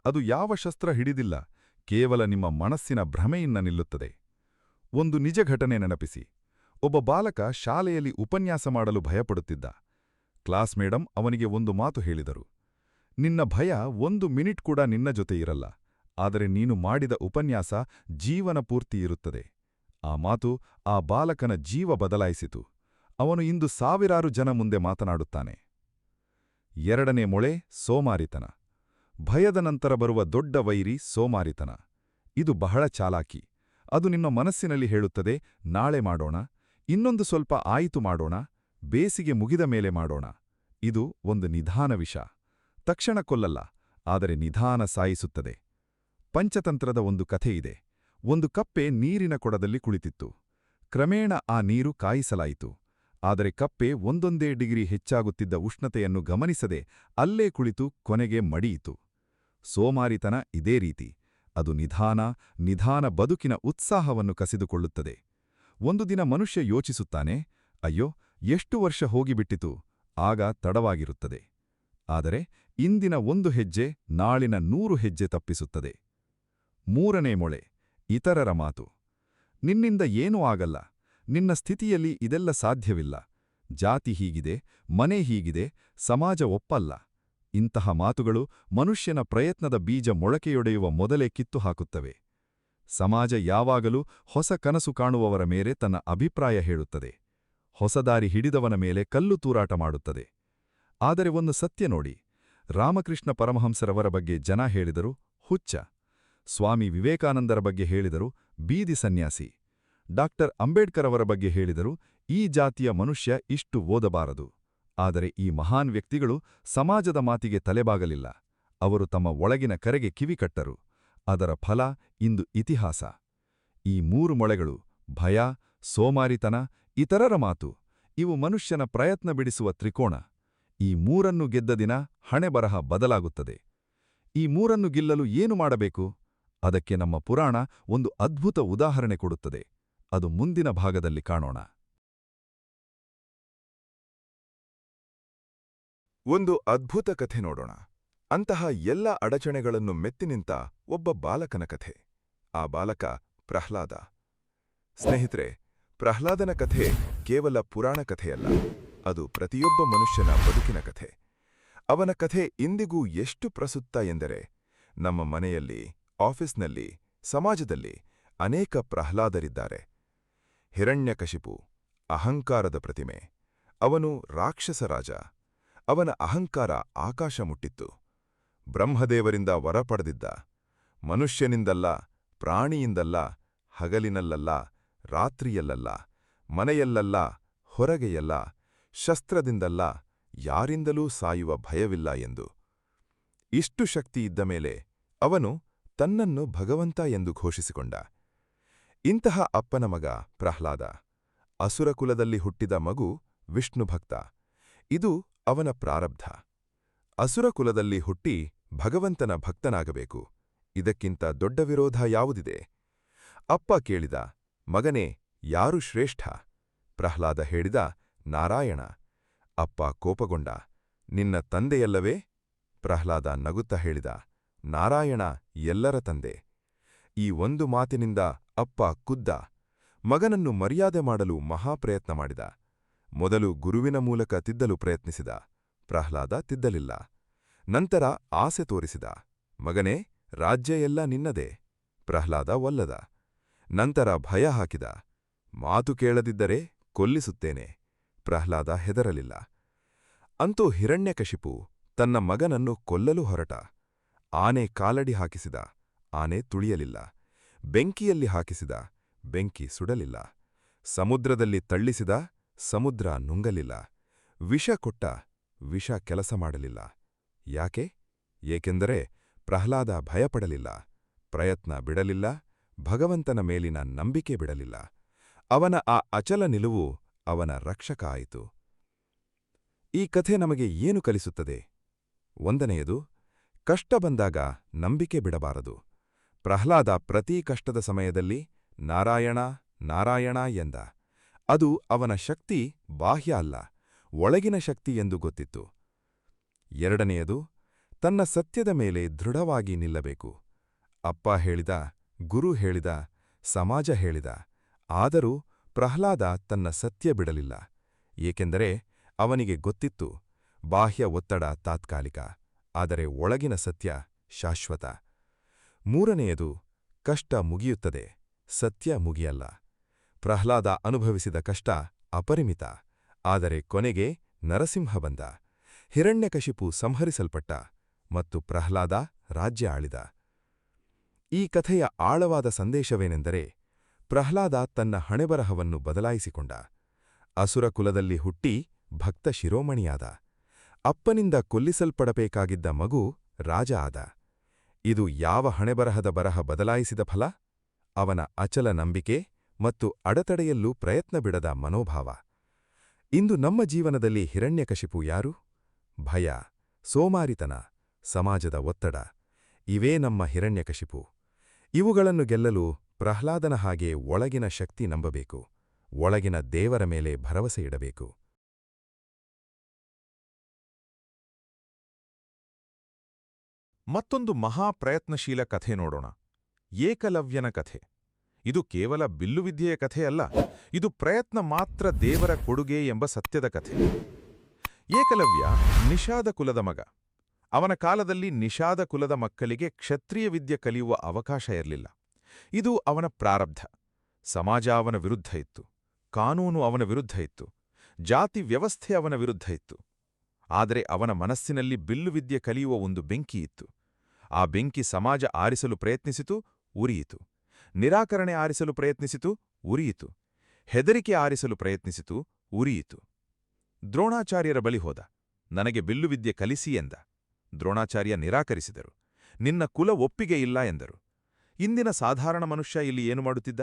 ಅದು ಯಾವ ಶಸ್ತ್ರ ಹಿಡಿದಿಲ್ಲ, ಕೇವಲ ನಿಮ್ಮ ಮನಸ್ಸಿನ ಭ್ರಮೆಯಿಂದ ನಿಲ್ಲುತ್ತದೆ. ಒಂದು ನಿಜ ಘಟನೆ ನೆನಪಿಸಿ. ಒಬ್ಬ ಬಾಲಕ ಶಾಲೆಯಲ್ಲಿ ಉಪನ್ಯಾಸ ಮಾಡಲು ಭಯಪಡುತ್ತಿದ್ದ. ಕ್ಲಾಸ್ ಮೇಡಂ ಅವನಿಗೆ ಒಂದು ಮಾತು ಹೇಳಿದರು. ನಿನ್ನ ಭಯ 1 ಮಿನಿಟ್ ಕೂಡ ನಿನ್ನ ಜೊತೆ ಇರಲ್ಲ, ಆದರೆ ನೀನು ಮಾಡಿದ ಉಪನ್ಯಾಸ ಜೀವನ ಪೂರ್ತಿ ಇರುತ್ತದೆ. ಆ ಮಾತು ಆ ಬಾಲಕನ ಜೀವ ಬದಲಾಯಿಸಿತು. ಅವನು ಇಂದು ಸಾವಿರಾರು ಜನ ಮುಂದೆ ಮಾತನಾಡುತ್ತಾನೆ. 2ನೇ ಮೊಳೆ ಸೋಮಾರಿತನ. ಭಯದ ನಂತರ ಬರುವ ದೊಡ್ಡ ವೈರಿ ಸೋಮಾರಿತನ. ಇದು ಬಹಳ ಚಾಲಾಕಿ. ಅದು ನಿಮ್ಮ ಮನಸ್ಸಿನಲ್ಲಿ ಹೇಳುತ್ತದೆ, ನಾಳೆ ಮಾಡೋಣ, ಇನ್ನೊಂದು ಸ್ವಲ್ಪ ಆಯಿತು ಮಾಡೋಣ, ಬೇಸಿಗೆ ಮುಗಿದ ಮೇಲೆ ಮಾಡೋಣ. ಇದು ಒಂದು ನಿಧಾನ ವಿಷ. ತಕ್ಷಣ ಕೊಲ್ಲಲ್ಲ, ಆದರೆ ನಿಧಾನ ಸಾಯಿಸುತ್ತದೆ. ಪಂಚತಂತ್ರದ ಒಂದು ಕಥೆಯಿದೆ. ಒಂದು ಕಪ್ಪೆ ನೀರಿನ ಕೊಡದಲ್ಲಿ ಕುಳಿತಿತ್ತು. ಕ್ರಮೇಣ ಆ ನೀರು ಕಾಯಿಸಲಾಯಿತು. ಆದರೆ ಕಪ್ಪೆ ಒಂದೊಂದೇ ಡಿಗ್ರಿ ಹೆಚ್ಚಾಗುತ್ತಿದ್ದ ಉಷ್ಣತೆಯನ್ನು ಗಮನಿಸದೆ ಅಲ್ಲೇ ಕುಳಿತು ಕೊನೆಗೆ ಮಡಿಯಿತು. ಸೋಮಾರಿತನ ಇದೇ ರೀತಿ. ಅದು ನಿಧಾನ ಬದುಕಿನ ಉತ್ಸಾಹವನ್ನು ಕಸಿದುಕೊಳ್ಳುತ್ತದೆ. ಒಂದು ದಿನ ಮನುಷ್ಯ ಯೋಚಿಸುತ್ತಾನೆ, ಅಯ್ಯೋ, ಎಷ್ಟು ವರ್ಷ ಹೋಗಿಬಿಟ್ಟಿತು. ಆಗ ತಡವಾಗಿರುತ್ತದೆ. ಆದರೆ ಇಂದಿನ 1 ಹೆಜ್ಜೆ ನಾಳಿನ 100 ಹೆಜ್ಜೆ ತಪ್ಪಿಸುತ್ತದೆ. 3ನೇ ಮೊಳೆ ಇತರರ ಮಾತು. ನಿನ್ನಿಂದ ಏನೂ ಆಗಲ್ಲ, ನಿನ್ನ ಸ್ಥಿತಿಯಲ್ಲಿ ಇದೆಲ್ಲ ಸಾಧ್ಯವಿಲ್ಲ, ಜಾತಿ ಹೀಗಿದೆ, ಮನೆ ಹೀಗಿದೆ, ಸಮಾಜ ಒಪ್ಪಲ್ಲ. ಇಂತಹ ಮಾತುಗಳು ಮನುಷ್ಯನ ಪ್ರಯತ್ನದ ಬೀಜ ಮೊಳಕೆಯೊಡೆಯುವ ಮೊದಲೇ ಕಿತ್ತು ಹಾಕುತ್ತವೆ. ಸಮಾಜ ಯಾವಾಗಲೂ ಹೊಸ ಕನಸು ಕಾಣುವವರ ಮೇಲೆ ತನ್ನ ಅಭಿಪ್ರಾಯ ಹೇಳುತ್ತದೆ. ಹೊಸದಾರಿ ಹಿಡಿದವನ ಮೇಲೆ ಕಲ್ಲು ತೂರಾಟ ಮಾಡುತ್ತದೆ. ಆದರೆ ಒಂದು ಸತ್ಯ ನೋಡಿ. ರಾಮಕೃಷ್ಣ ಪರಮಹಂಸರವರ ಬಗ್ಗೆ ಜನ ಹೇಳಿದರು, ಹುಚ್ಚ. ಸ್ವಾಮಿ ವಿವೇಕಾನಂದರ ಬಗ್ಗೆ ಹೇಳಿದರು, ಬೀದಿ ಸನ್ಯಾಸಿ. ಡಾಕ್ಟರ್ ಅಂಬೇಡ್ಕರ್ ಅವರ ಬಗ್ಗೆ ಹೇಳಿದರು, ಈ ಜಾತಿಯ ಮನುಷ್ಯ ಇಷ್ಟು ಓದಬಾರದು. ಆದರೆ ಈ ಮಹಾನ್ ವ್ಯಕ್ತಿಗಳು ಸಮಾಜದ ಮಾತಿಗೆ ತಲೆಬಾಗಲಿಲ್ಲ. ಅವರು ತಮ್ಮ ಒಳಗಿನ ಕರೆಗೆ ಕಿವಿಕಟ್ಟರು. ಅದರ ಫಲ ಇಂದು ಇತಿಹಾಸ. ಈ 3 ಮೊಳೆಗಳು ಭಯ, ಸೋಮಾರಿತನ, ಇತರರ ಮಾತು ಇವು ಮನುಷ್ಯನ ಪ್ರಯತ್ನ ಬಿಡಿಸುವ ತ್ರಿಕೋಣ. ಈ 3ನ್ನು ಗೆದ್ದ ದಿನ ಹಣೆಬರಹ ಬದಲಾಗುತ್ತದೆ. ಈ 3ನ್ನು ಗೆಲ್ಲಲು ಏನು ಮಾಡಬೇಕು? ಅದಕ್ಕೆ ನಮ್ಮ ಪುರಾಣ ಒಂದು ಅದ್ಭುತ ಉದಾಹರಣೆ ಕೊಡುತ್ತದೆ. ಅದು ಮುಂದಿನ ಭಾಗದಲ್ಲಿ ಕಾಣೋಣ. ಒಂದು ಅದ್ಭುತ ಕಥೆ ನೋಡೋಣ. ಅಂತಹ ಎಲ್ಲ ಅಡಚಣೆಗಳನ್ನು ಮೆತ್ತಿ ನಿಂತ ಒಬ್ಬ ಬಾಲಕನ ಕಥೆ. ಆ ಬಾಲಕ ಪ್ರಹ್ಲಾದ. ಸ್ನೇಹಿತರೆ, ಪ್ರಹ್ಲಾದನ ಕಥೆ ಕೇವಲ ಪುರಾಣ ಕಥೆಯಲ್ಲ. ಅದು ಪ್ರತಿಯೊಬ್ಬ ಮನುಷ್ಯನ ಬದುಕಿನ ಕಥೆ. ಅವನ ಕಥೆ ಇಂದಿಗೂ ಎಷ್ಟು ಪ್ರಸ್ತುತ ಎಂದರೆ, ನಮ್ಮ ಮನೆಯಲ್ಲಿ, ಆಫೀಸ್ನಲ್ಲಿ, ಸಮಾಜದಲ್ಲಿ ಅನೇಕ ಪ್ರಹ್ಲಾದರಿದ್ದಾರೆ. ಹಿರಣ್ಯಕಶಿಪು ಅಹಂಕಾರದ ಪ್ರತಿಮೆ. ಅವನು ರಾಕ್ಷಸ ರಾಜ. ಅವನ ಅಹಂಕಾರ ಆಕಾಶ ಮುಟ್ಟಿತ್ತು. ಬ್ರಹ್ಮದೇವರಿಂದ ವರ ಪಡೆದಿದ್ದ. ಮನುಷ್ಯನಿಂದಲ್ಲ, ಪ್ರಾಣಿಯಿಂದಲ್ಲ, ಹಗಲಿನಲ್ಲಲ್ಲ, ರಾತ್ರಿಯಲ್ಲಲ್ಲ, ಮನೆಯಲ್ಲಲ್ಲ, ಹೊರಗೆಯಲ್ಲ, ಶಸ್ತ್ರದಿಂದಲ್ಲ, ಯಾರಿಂದಲೂ ಸಾಯುವ ಭಯವಿಲ್ಲ ಎಂದು. ಇಷ್ಟು ಶಕ್ತಿ ಇದ್ದ ಮೇಲೆ ಅವನು ತನ್ನನ್ನು ಭಗವಂತ ಎಂದು ಘೋಷಿಸಿಕೊಂಡ. ಇಂತಹ ಅಪ್ಪನ ಮಗ ಪ್ರಹ್ಲಾದ. ಅಸುರಕುಲದಲ್ಲಿ ಹುಟ್ಟಿದ ಮಗು ವಿಷ್ಣುಭಕ್ತ. ಇದು ಅವನ ಪ್ರಾರಬ್ಧ. ಅಸುರಕುಲದಲ್ಲಿ ಹುಟ್ಟಿ ಭಗವಂತನ ಭಕ್ತನಾಗಬೇಕು. ಇದಕ್ಕಿಂತ ದೊಡ್ಡ ವಿರೋಧ ಯಾವುದಿದೆ? ಅಪ್ಪ ಕೇಳಿದ, ಮಗನೇ, ಯಾರು ಶ್ರೇಷ್ಠ? ಪ್ರಹ್ಲಾದ ಹೇಳಿದ, ನಾರಾಯಣ. ಅಪ್ಪ ಕೋಪಗೊಂಡ, ನಿನ್ನ ತಂದೆಯಲ್ಲವೇ? ಪ್ರಹ್ಲಾದ ನಗುತ್ತಾ ಹೇಳಿದ, ನಾರಾಯಣ ಎಲ್ಲರ ತಂದೆ. ಈ ಒಂದು ಮಾತಿನಿಂದ ಅಪ್ಪ ಕುದ್ದ. ಮಗನನ್ನು ಮರ್ಯಾದೆ ಮಾಡಲು ಮಹಾಪ್ರಯತ್ನ ಮಾಡಿದ. ಮೊದಲು ಗುರುವಿನ ಮೂಲಕ ತಿದ್ದಲು ಪ್ರಯತ್ನಿಸಿದ. ಪ್ರಹ್ಲಾದ ತಿದ್ದಲಿಲ್ಲ. ನಂತರ ಆಸೆ ತೋರಿಸಿದ, ಮಗನೇ, ರಾಜ್ಯ ಎಲ್ಲ ನಿನ್ನದೇ. ಪ್ರಹ್ಲಾದ ಒಲ್ಲದ. ನಂತರ ಭಯ ಹಾಕಿದ, ಮಾತು ಕೇಳದಿದ್ದರೆ ಕೊಲ್ಲಿಸುತ್ತೇನೆ. ಪ್ರಹ್ಲಾದ ಹೆದರಲಿಲ್ಲ. ಅಂತೂ ಹಿರಣ್ಯಕಶಿಪು ತನ್ನ ಮಗನನ್ನು ಕೊಲ್ಲಲು ಹೊರಟ. ಆನೆ ಕಾಲಡಿ ಹಾಕಿಸಿದ, ಆನೆ ತುಳಿಯಲಿಲ್ಲ. ಬೆಂಕಿಯಲ್ಲಿ ಹಾಕಿಸಿದ, ಬೆಂಕಿ ಸುಡಲಿಲ್ಲ. ಸಮುದ್ರದಲ್ಲಿ ತಳ್ಳಿಸಿದ, ಸಮುದ್ರ ನುಂಗಲಿಲ್ಲ. ವಿಷ ಕೊಟ್ಟ, ವಿಷ ಕೆಲಸ ಮಾಡಲಿಲ್ಲ. ಯಾಕೆ? ಏಕೆಂದರೆ ಪ್ರಹ್ಲಾದ ಭಯಪಡಲಿಲ್ಲ, ಪ್ರಯತ್ನ ಬಿಡಲಿಲ್ಲ, ಭಗವಂತನ ಮೇಲಿನ ನಂಬಿಕೆ ಬಿಡಲಿಲ್ಲ. ಅವನ ಆ ಅಚಲ ನಿಲುವು ಅವನ ರಕ್ಷಕ ಆಯಿತು. ಈ ಕಥೆ ನಮಗೆ ಏನು ಕಲಿಸುತ್ತದೆ? ಒಂದನೆಯದು, ಕಷ್ಟ ಬಂದಾಗ ನಂಬಿಕೆ ಬಿಡಬಾರದು. ಪ್ರಹ್ಲಾದ ಪ್ರತೀ ಕಷ್ಟದ ಸಮಯದಲ್ಲಿ ನಾರಾಯಣ ನಾರಾಯಣ ಎಂದ. ಅದು ಅವನ ಶಕ್ತಿ ಬಾಹ್ಯ ಅಲ್ಲ, ಒಳಗಿನ ಶಕ್ತಿ ಎಂದು ಗೊತ್ತಿತ್ತು. ಎರಡನೆಯದು, ತನ್ನ ಸತ್ಯದ ಮೇಲೆ ದೃಢವಾಗಿ ನಿಲ್ಲಬೇಕು. ಅಪ್ಪ ಹೇಳಿದ, ಗುರು ಹೇಳಿದ, ಸಮಾಜ ಹೇಳಿದ. ಆದರೂ ಪ್ರಹ್ಲಾದ ತನ್ನ ಸತ್ಯ ಬಿಡಲಿಲ್ಲ. ಏಕೆಂದರೆ ಅವನಿಗೆ ಗೊತ್ತಿತ್ತು, ಬಾಹ್ಯ ಒತ್ತಡ ತಾತ್ಕಾಲಿಕ, ಆದರೆ ಒಳಗಿನ ಸತ್ಯ ಶಾಶ್ವತ. ಮೂರನೆಯದು, ಕಷ್ಟ ಮುಗಿಯುತ್ತದೆ, ಸತ್ಯ ಮುಗಿಯಲ್ಲ. ಪ್ರಹ್ಲಾದ ಅನುಭವಿಸಿದ ಕಷ್ಟ ಅಪರಿಮಿತ, ಆದರೆ ಕೊನೆಗೆ ನರಸಿಂಹ ಬಂದ. ಹಿರಣ್ಯಕಶಿಪು ಸಂಹರಿಸಲ್ಪಟ್ಟ ಮತ್ತು ಪ್ರಹ್ಲಾದ ರಾಜ್ಯ ಆಳಿದ. ಈ ಕಥೆಯ ಆಳವಾದ ಸಂದೇಶವೇನೆಂದರೆ, ಪ್ರಹ್ಲಾದ ತನ್ನ ಹಣೆಬರಹವನ್ನು ಬದಲಾಯಿಸಿಕೊಂಡ. ಅಸುರಕುಲದಲ್ಲಿ ಹುಟ್ಟಿ ಭಕ್ತ ಶಿರೋಮಣಿಯಾದ. ಅಪ್ಪನಿಂದ ಕೊಲ್ಲಿಸಲ್ಪಡಬೇಕಾಗಿದ್ದ ಮಗು ರಾಜ ಆದ. ಇದು ಯಾವ ಹಣೆಬರಹದ ಬರಹ ಬದಲಾಯಿಸಿದ ಫಲ? ಅವನ ಅಚಲ ನಂಬಿಕೆ ಮತ್ತು ಅಡೆತಡೆಯಲ್ಲೂ ಪ್ರಯತ್ನ ಬಿಡದ ಮನೋಭಾವ. ಇಂದು ನಮ್ಮ ಜೀವನದಲ್ಲಿ ಹಿರಣ್ಯಕಶಿಪು ಯಾರು? ಭಯ, ಸೋಮಾರಿತನ, ಸಮಾಜದ ಒತ್ತಡ. ಇವೇ ನಮ್ಮ ಹಿರಣ್ಯಕಶಿಪು. ಇವುಗಳನ್ನು ಗೆಲ್ಲಲು ಪ್ರಹ್ಲಾದನ ಹಾಗೆ ಒಳಗಿನ ಶಕ್ತಿ ನಂಬಬೇಕು, ಒಳಗಿನ ದೇವರ ಮೇಲೆ ಭರವಸೆ ಇಡಬೇಕು. ಮತ್ತೊಂದು ಮಹಾಪ್ರಯತ್ನಶೀಲ ಕಥೆ ನೋಡೋಣ. ಏಕಲವ್ಯನ ಕಥೆ. ಇದು ಕೇವಲ ಬಿಲ್ಲುವಿದ್ಯೆಯ ಕಥೆಯಲ್ಲ, ಇದು ಪ್ರಯತ್ನ ಮಾತ್ರ ದೇವರ ಕೊಡುಗೆ ಎಂಬ ಸತ್ಯದ ಕಥೆ. ಏಕಲವ್ಯ ನಿಷಾದ ಕುಲದ ಮಗ. ಅವನ ಕಾಲದಲ್ಲಿ ನಿಷಾದ ಕುಲದ ಮಕ್ಕಳಿಗೆ ಕ್ಷತ್ರಿಯ ವಿದ್ಯೆ ಕಲಿಯುವ ಅವಕಾಶ ಇರಲಿಲ್ಲ. ಇದು ಅವನ ಪ್ರಾರಬ್ಧ. ಸಮಾಜ ಅವನ ವಿರುದ್ಧ ಇತ್ತು, ಕಾನೂನು ಅವನ ವಿರುದ್ಧ ಇತ್ತು, ಜಾತಿ ವ್ಯವಸ್ಥೆ ಅವನ ವಿರುದ್ಧ ಇತ್ತು. ಆದರೆ ಅವನ ಮನಸ್ಸಿನಲ್ಲಿ ಬಿಲ್ಲುವಿದ್ಯೆ ಕಲಿಯುವ ಒಂದು ಬೆಂಕಿ ಇತ್ತು. ಆ ಬೆಂಕಿ ಸಮಾಜ ಆರಿಸಲು ಪ್ರಯತ್ನಿಸಿತು, ಉರಿಯಿತು. ನಿರಾಕರಣೆ ಆರಿಸಲು ಪ್ರಯತ್ನಿಸಿತು, ಉರಿಯಿತು. ಹೆದರಿಕೆ ಆರಿಸಲು ಪ್ರಯತ್ನಿಸಿತು, ಉರಿಯಿತು. ದ್ರೋಣಾಚಾರ್ಯರ ಬಳಿ ಹೋದ. ನನಗೆ ಬಿಲ್ಲುವಿದ್ಯೆ ಕಲಿಸಿ ಎಂದ. ದ್ರೋಣಾಚಾರ್ಯ ನಿರಾಕರಿಸಿದರು. ನಿನ್ನ ಕುಲ ಒಪ್ಪಿಗೆ ಇಲ್ಲ ಎಂದರು. ಇಂದಿನ ಸಾಧಾರಣ ಮನುಷ್ಯ ಇಲ್ಲಿ ಏನು ಮಾಡುತ್ತಿದ್ದ?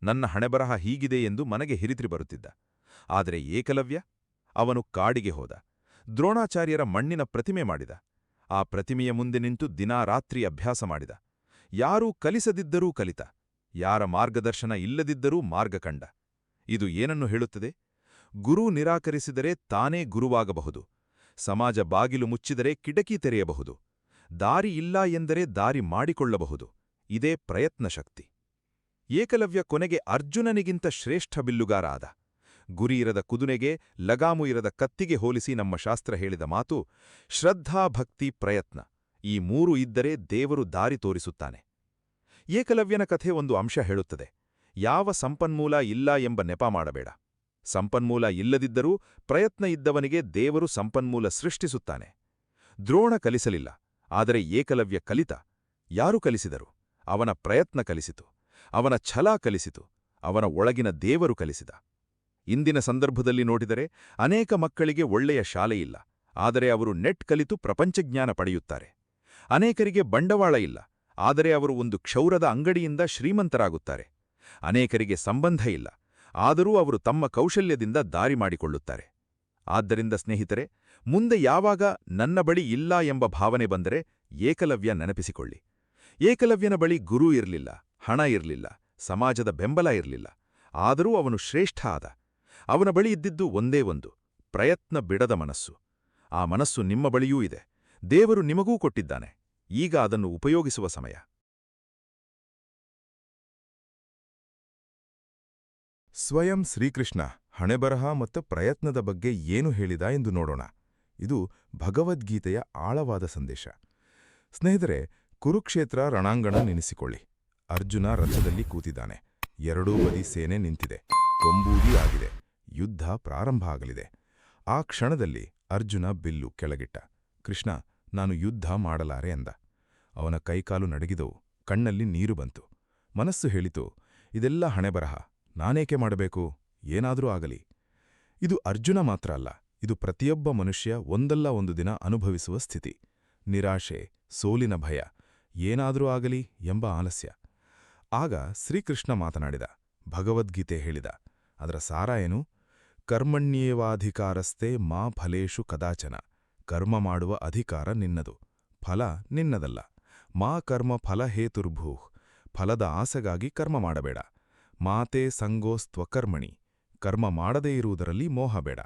ನನ್ನ ಹಣೆಬರಹ ಹೀಗಿದೆ ಎಂದು ಮನೆಗೆ ಹಿರಿತ್ರಿ ಬರುತ್ತಿದ್ದ. ಆದರೆ ಏಕಲವ್ಯ? ಅವನು ಕಾಡಿಗೆ ಹೋದ. ದ್ರೋಣಾಚಾರ್ಯರ ಮಣ್ಣಿನ ಪ್ರತಿಮೆ ಮಾಡಿದ. ಆ ಪ್ರತಿಮೆಯ ಮುಂದೆ ನಿಂತು ದಿನಾರಾತ್ರಿ ಅಭ್ಯಾಸ ಮಾಡಿದ. ಯಾರೂ ಕಲಿಸದಿದ್ದರೂ ಕಲಿತ. ಯಾರ ಮಾರ್ಗದರ್ಶನ ಇಲ್ಲದಿದ್ದರೂ ಮಾರ್ಗ ಕಂಡ. ಇದು ಏನನ್ನು ಹೇಳುತ್ತದೆ? ಗುರು ನಿರಾಕರಿಸಿದರೆ ತಾನೇ ಗುರುವಾಗಬಹುದು. ಸಮಾಜ ಬಾಗಿಲು ಮುಚ್ಚಿದರೆ ಕಿಟಕಿ ತೆರೆಯಬಹುದು. ದಾರಿ ಇಲ್ಲ ಎಂದರೆ ದಾರಿ ಮಾಡಿಕೊಳ್ಳಬಹುದು. ಇದೇ ಪ್ರಯತ್ನ ಶಕ್ತಿ. ಏಕಲವ್ಯ ಕೊನೆಗೆ ಅರ್ಜುನನಿಗಿಂತ ಶ್ರೇಷ್ಠ ಬಿಲ್ಲುಗಾರ ಆದ. ಗುರಿಯಿರದ ಕುದುನೆಗೆ ಲಗಾಮು ಇರದ ಕತ್ತಿಗೆ ಹೋಲಿಸಿ ನಮ್ಮ ಶಾಸ್ತ್ರ ಹೇಳಿದ ಮಾತು ಶ್ರದ್ಧಾ ಭಕ್ತಿ ಪ್ರಯತ್ನ ಈ ಮೂರು ಇದ್ದರೆ ದೇವರು ದಾರಿ ತೋರಿಸುತ್ತಾನೆ. ಏಕಲವ್ಯನ ಕಥೆ ಒಂದು ಅಂಶ ಹೇಳುತ್ತದೆ. ಯಾವ ಸಂಪನ್ಮೂಲ ಇಲ್ಲ ಎಂಬ ನೆಪ ಮಾಡಬೇಡ. ಸಂಪನ್ಮೂಲ ಇಲ್ಲದಿದ್ದರೂ ಪ್ರಯತ್ನ ಇದ್ದವನಿಗೆ ದೇವರು ಸಂಪನ್ಮೂಲ ಸೃಷ್ಟಿಸುತ್ತಾನೆ. ದ್ರೋಣ ಕಲಿಸಲಿಲ್ಲ, ಆದರೆ ಏಕಲವ್ಯ ಕಲಿತ. ಯಾರು ಕಲಿಸಿದರು? ಅವನ ಪ್ರಯತ್ನ ಕಲಿಸಿತು, ಅವನ ಛಲ ಕಲಿಸಿತು, ಅವನ ಒಳಗಿನ ದೇವರು ಕಲಿಸಿದ. ಇಂದಿನ ಸಂದರ್ಭದಲ್ಲಿ ನೋಡಿದರೆ ಅನೇಕ ಮಕ್ಕಳಿಗೆ ಒಳ್ಳೆಯ ಶಾಲೆಯಿಲ್ಲ, ಆದರೆ ಅವರು ನೆಟ್ ಕಲಿತು ಪ್ರಪಂಚಜ್ಞಾನ ಪಡೆಯುತ್ತಾರೆ. ಅನೇಕರಿಗೆ ಬಂಡವಾಳ ಇಲ್ಲ, ಆದರೆ ಅವರು ಒಂದು ಕ್ಷೌರದ ಅಂಗಡಿಯಿಂದ ಶ್ರೀಮಂತರಾಗುತ್ತಾರೆ. ಅನೇಕರಿಗೆ ಸಂಬಂಧ ಇಲ್ಲ, ಆದರೂ ಅವರು ತಮ್ಮ ಕೌಶಲ್ಯದಿಂದ ದಾರಿ ಮಾಡಿಕೊಳ್ಳುತ್ತಾರೆ. ಆದ್ದರಿಂದ ಸ್ನೇಹಿತರೆ, ಮುಂದೆ ಯಾವಾಗ ನನ್ನ ಬಳಿ ಇಲ್ಲ ಎಂಬ ಭಾವನೆ ಬಂದರೆ ಏಕಲವ್ಯ ನೆನಪಿಸಿಕೊಳ್ಳಿ. ಏಕಲವ್ಯನ ಬಳಿ ಗುರು ಇರಲಿಲ್ಲ, ಹಣ ಇರಲಿಲ್ಲ, ಸಮಾಜದ ಬೆಂಬಲ ಇರಲಿಲ್ಲ. ಆದರೂ ಅವನು ಶ್ರೇಷ್ಠ ಆದ. ಅವನ ಬಳಿ ಇದ್ದಿದ್ದು ಒಂದೇ ಒಂದು ಪ್ರಯತ್ನ ಬಿಡದ ಮನಸ್ಸು. ಆ ಮನಸ್ಸು ನಿಮ್ಮ ಬಳಿಯೂ ಇದೆ. ದೇವರು ನಿಮಗೂ ಕೊಟ್ಟಿದ್ದಾನೆ. ಈಗ ಅದನ್ನು ಉಪಯೋಗಿಸುವ ಸಮಯ. ಸ್ವಯಂ ಶ್ರೀಕೃಷ್ಣ ಹಣೆಬರಹ ಮತ್ತು ಪ್ರಯತ್ನದ ಬಗ್ಗೆ ಏನು ಹೇಳಿದ ಎಂದು ನೋಡೋಣ. ಇದು ಭಗವದ್ಗೀತೆಯ ಆಳವಾದ ಸಂದೇಶ. ಸ್ನೇಹಿತರೆ, ಕುರುಕ್ಷೇತ್ರ ರಣಾಂಗಣ ನೆನೆಸಿಕೊಳ್ಳಿ. ಅರ್ಜುನ ರಥದಲ್ಲಿ ಕೂತಿದ್ದಾನೆ. ಎರಡೂ ಬದಿ ಸೇನೆ ನಿಂತಿದೆ. ಕೊಂಬೂದಿ ಆಗಿದೆ. ಯುದ್ಧ ಪ್ರಾರಂಭ ಆಗಲಿದೆ. ಆ ಕ್ಷಣದಲ್ಲಿ ಅರ್ಜುನ ಬಿಲ್ಲು ಕೆಳಗಿಟ್ಟ. ಕೃಷ್ಣ, ನಾನು ಯುದ್ಧ ಮಾಡಲಾರೆ ಎಂದ. ಅವನ ಕೈಕಾಲು ನಡಗಿದವು, ಕಣ್ಣಲ್ಲಿ ನೀರು ಬಂತು. ಮನಸ್ಸು ಹೇಳಿತು, ಇದೆಲ್ಲ ಹಣೆಬರಹ, ನಾನೇಕೆ ಮಾಡಬೇಕು? ಏನಾದರೂ ಆಗಲಿ. ಇದು ಅರ್ಜುನ ಮಾತ್ರ ಅಲ್ಲ, ಇದು ಪ್ರತಿಯೊಬ್ಬ ಮನುಷ್ಯ ಒಂದಲ್ಲ ಒಂದು ದಿನ ಅನುಭವಿಸುವ ಸ್ಥಿತಿ. ನಿರಾಶೆ, ಸೋಲಿನ ಭಯ, ಏನಾದರೂ ಆಗಲಿ ಎಂಬ ಆಲಸ್ಯ. ಆಗ ಶ್ರೀಕೃಷ್ಣ ಮಾತನಾಡಿದ, ಭಗವದ್ಗೀತೆ ಹೇಳಿದ. ಅದರ ಸಾರ ಏನು? ಕರ್ಮಣ್ಯೇವಾಧಿಕಾರಸ್ಥೆ ಮಾ ಫಲೇಷು ಕದಾಚನ. ಕರ್ಮ ಮಾಡುವ ಅಧಿಕಾರ ನಿನ್ನದು, ಫಲ ನಿನ್ನದಲ್ಲ. ಮಾ ಕರ್ಮ ಫಲಹೇತುರ್ಭೂಃ. ಫಲದ ಆಸೆಗಾಗಿ ಕರ್ಮ ಮಾಡಬೇಡ. ಮಾತೇ ಸಂಗೋಸ್ತ್ವಕರ್ಮಣಿ. ಕರ್ಮ ಮಾಡದೇ ಇರುವುದರಲ್ಲಿ ಮೋಹ ಬೇಡ.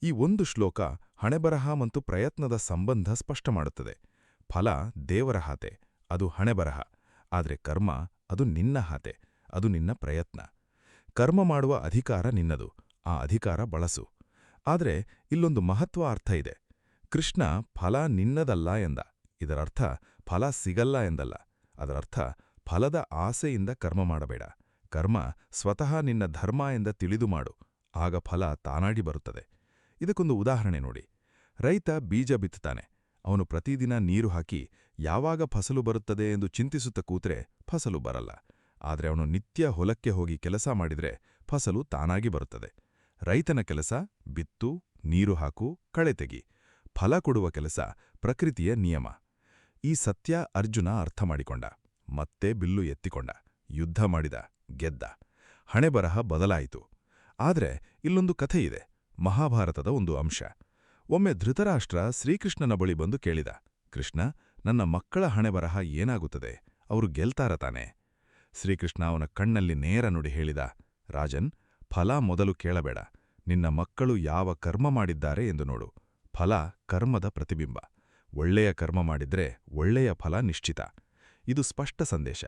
ಈ ಒಂದು ಶ್ಲೋಕ ಹಣೆಬರಹ ಮತ್ತು ಪ್ರಯತ್ನದ ಸಂಬಂಧ ಸ್ಪಷ್ಟ ಮಾಡುತ್ತದೆ. ಫಲ ದೇವರ ಹಾತೆ, ಅದು ಹಣೆಬರಹ. ಆದರೆ ಕರ್ಮ, ಅದು ನಿನ್ನ ಹಾತೆ, ಅದು ನಿನ್ನ ಪ್ರಯತ್ನ. ಕರ್ಮ ಮಾಡುವ ಅಧಿಕಾರ ನಿನ್ನದು, ಆ ಅಧಿಕಾರ ಬಳಸು. ಆದರೆ ಇಲ್ಲೊಂದು ಮಹತ್ವ ಅರ್ಥ ಇದೆ. ಕೃಷ್ಣ ಫಲ ನಿನ್ನದಲ್ಲ ಎಂದ. ಇದರರ್ಥ ಫಲ ಸಿಗಲ್ಲ ಎಂದಲ್ಲ. ಅದರರ್ಥ ಫಲದ ಆಸೆಯಿಂದ ಕರ್ಮ ಮಾಡಬೇಡ. ಕರ್ಮ ಸ್ವತಃ ನಿನ್ನ ಧರ್ಮ ಎಂದ ತಿಳಿದು ಮಾಡು. ಆಗ ಫಲ ತಾನಾಡಿ ಬರುತ್ತದೆ. ಇದಕ್ಕೊಂದು ಉದಾಹರಣೆ ನೋಡಿ. ರೈತ ಬೀಜ ಬಿತ್ತುತ್ತಾನೆ. ಅವನು ಪ್ರತಿದಿನ ನೀರು ಹಾಕಿ ಯಾವಾಗ ಫಸಲು ಬರುತ್ತದೆ ಎಂದು ಚಿಂತಿಸುತ್ತ ಕೂತ್ರೆ ಫಸಲು ಬರಲ್ಲ. ಆದರೆ ಅವನು ನಿತ್ಯ ಹೊಲಕ್ಕೆ ಹೋಗಿ ಕೆಲಸ ಮಾಡಿದರೆ ಫಸಲು ತಾನಾಗಿ ಬರುತ್ತದೆ. ರೈತನ ಕೆಲಸ ಬಿತ್ತು, ನೀರು ಹಾಕು, ಕಳೆ ತೆಗಿ. ಫಲ ಕೊಡುವ ಕೆಲಸ ಪ್ರಕೃತಿಯ ನಿಯಮ. ಈ ಸತ್ಯ ಅರ್ಜುನ ಅರ್ಥ ಮಾಡಿಕೊಂಡ. ಮತ್ತೆ ಬಿಲ್ಲು ಎತ್ತಿಕೊಂಡ. ಯುದ್ಧ ಮಾಡಿದ, ಗೆದ್ದ. ಹಣೆಬರಹ ಬದಲಾಯಿತು. ಆದರೆ ಇಲ್ಲೊಂದು ಕಥೆಯಿದೆ, ಮಹಾಭಾರತದ ಒಂದು ಅಂಶ. ಒಮ್ಮೆ ಧೃತರಾಷ್ಟ್ರ ಶ್ರೀಕೃಷ್ಣನ ಬಳಿ ಬಂದು ಕೇಳಿದ, ಕೃಷ್ಣ, ನನ್ನ ಮಕ್ಕಳ ಹಣೆಬರಹ ಏನಾಗುತ್ತದೆ? ಅವರು ಗೆಲ್ತಾರ ತಾನೆ? ಶ್ರೀಕೃಷ್ಣ ಅವನ ಕಣ್ಣಲ್ಲಿ ನೇರ ನುಡಿ ಹೇಳಿದ, ರಾಜನ್, ಫಲ ಮೊದಲು ಕೇಳಬೇಡ. ನಿನ್ನ ಮಕ್ಕಳು ಯಾವ ಕರ್ಮ ಮಾಡಿದ್ದಾರೆ ಎಂದು ನೋಡು. ಫಲ ಕರ್ಮದ ಪ್ರತಿಬಿಂಬ. ಒಳ್ಳೆಯ ಕರ್ಮ ಮಾಡಿದ್ರೆ ಒಳ್ಳೆಯ ಫಲ ನಿಶ್ಚಿತ. ಇದು ಸ್ಪಷ್ಟ ಸಂದೇಶ.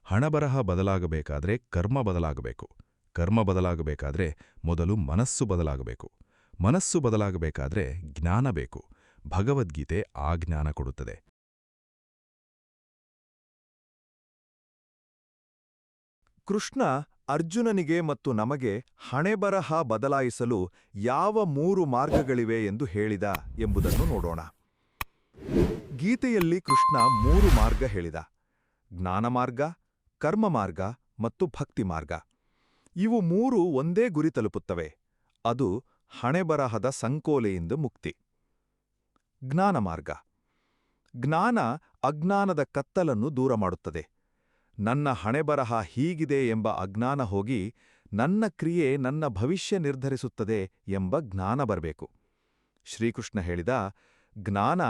ಹಣಬರಹ ಬದಲಾಗಬೇಕಾದ್ರೆ ಕರ್ಮ ಬದಲಾಗಬೇಕು. ಕರ್ಮ ಬದಲಾಗಬೇಕಾದ್ರೆ ಮೊದಲು ಮನಸ್ಸು ಬದಲಾಗಬೇಕು. ಮನಸ್ಸು ಬದಲಾಗಬೇಕಾದ್ರೆ ಜ್ಞಾನ ಬೇಕು. ಭಗವದ್ಗೀತೆ ಆ ಜ್ಞಾನ ಕೊಡುತ್ತದೆ. ಕೃಷ್ಣ ಅರ್ಜುನನಿಗೆ ಮತ್ತು ನಮಗೆ ಹಣೆಬರಹ ಬದಲಾಯಿಸಲು ಯಾವ 3 ಮಾರ್ಗಗಳಿವೆ ಎಂದು ಹೇಳಿದ ಎಂಬುದನ್ನು ನೋಡೋಣ. ಗೀತೆಯಲ್ಲಿ ಕೃಷ್ಣ 3 ಮಾರ್ಗ ಹೇಳಿದ: ಜ್ಞಾನಮಾರ್ಗ, ಕರ್ಮಮಾರ್ಗ ಮತ್ತು ಭಕ್ತಿಮಾರ್ಗ. ಇವು 3 ಒಂದೇ ಗುರಿ ತಲುಪುತ್ತವೆ. ಅದು ಹಣೆಬರಹದ ಸಂಕೋಲೆಯಿಂದ ಮುಕ್ತಿ. ಜ್ಞಾನಮಾರ್ಗ. ಜ್ಞಾನ ಅಜ್ಞಾನದ ಕತ್ತಲನ್ನು ದೂರ ಮಾಡುತ್ತದೆ. ನನ್ನ ಹಣೆಬರಹ ಹೀಗಿದೆ ಎಂಬ ಅಜ್ಞಾನ ಹೋಗಿ ನನ್ನ ಕ್ರಿಯೆ ನನ್ನ ಭವಿಷ್ಯ ನಿರ್ಧರಿಸುತ್ತದೆ ಎಂಬ ಜ್ಞಾನ ಬರಬೇಕು. ಶ್ರೀಕೃಷ್ಣ ಹೇಳಿದ, ಜ್ಞಾನ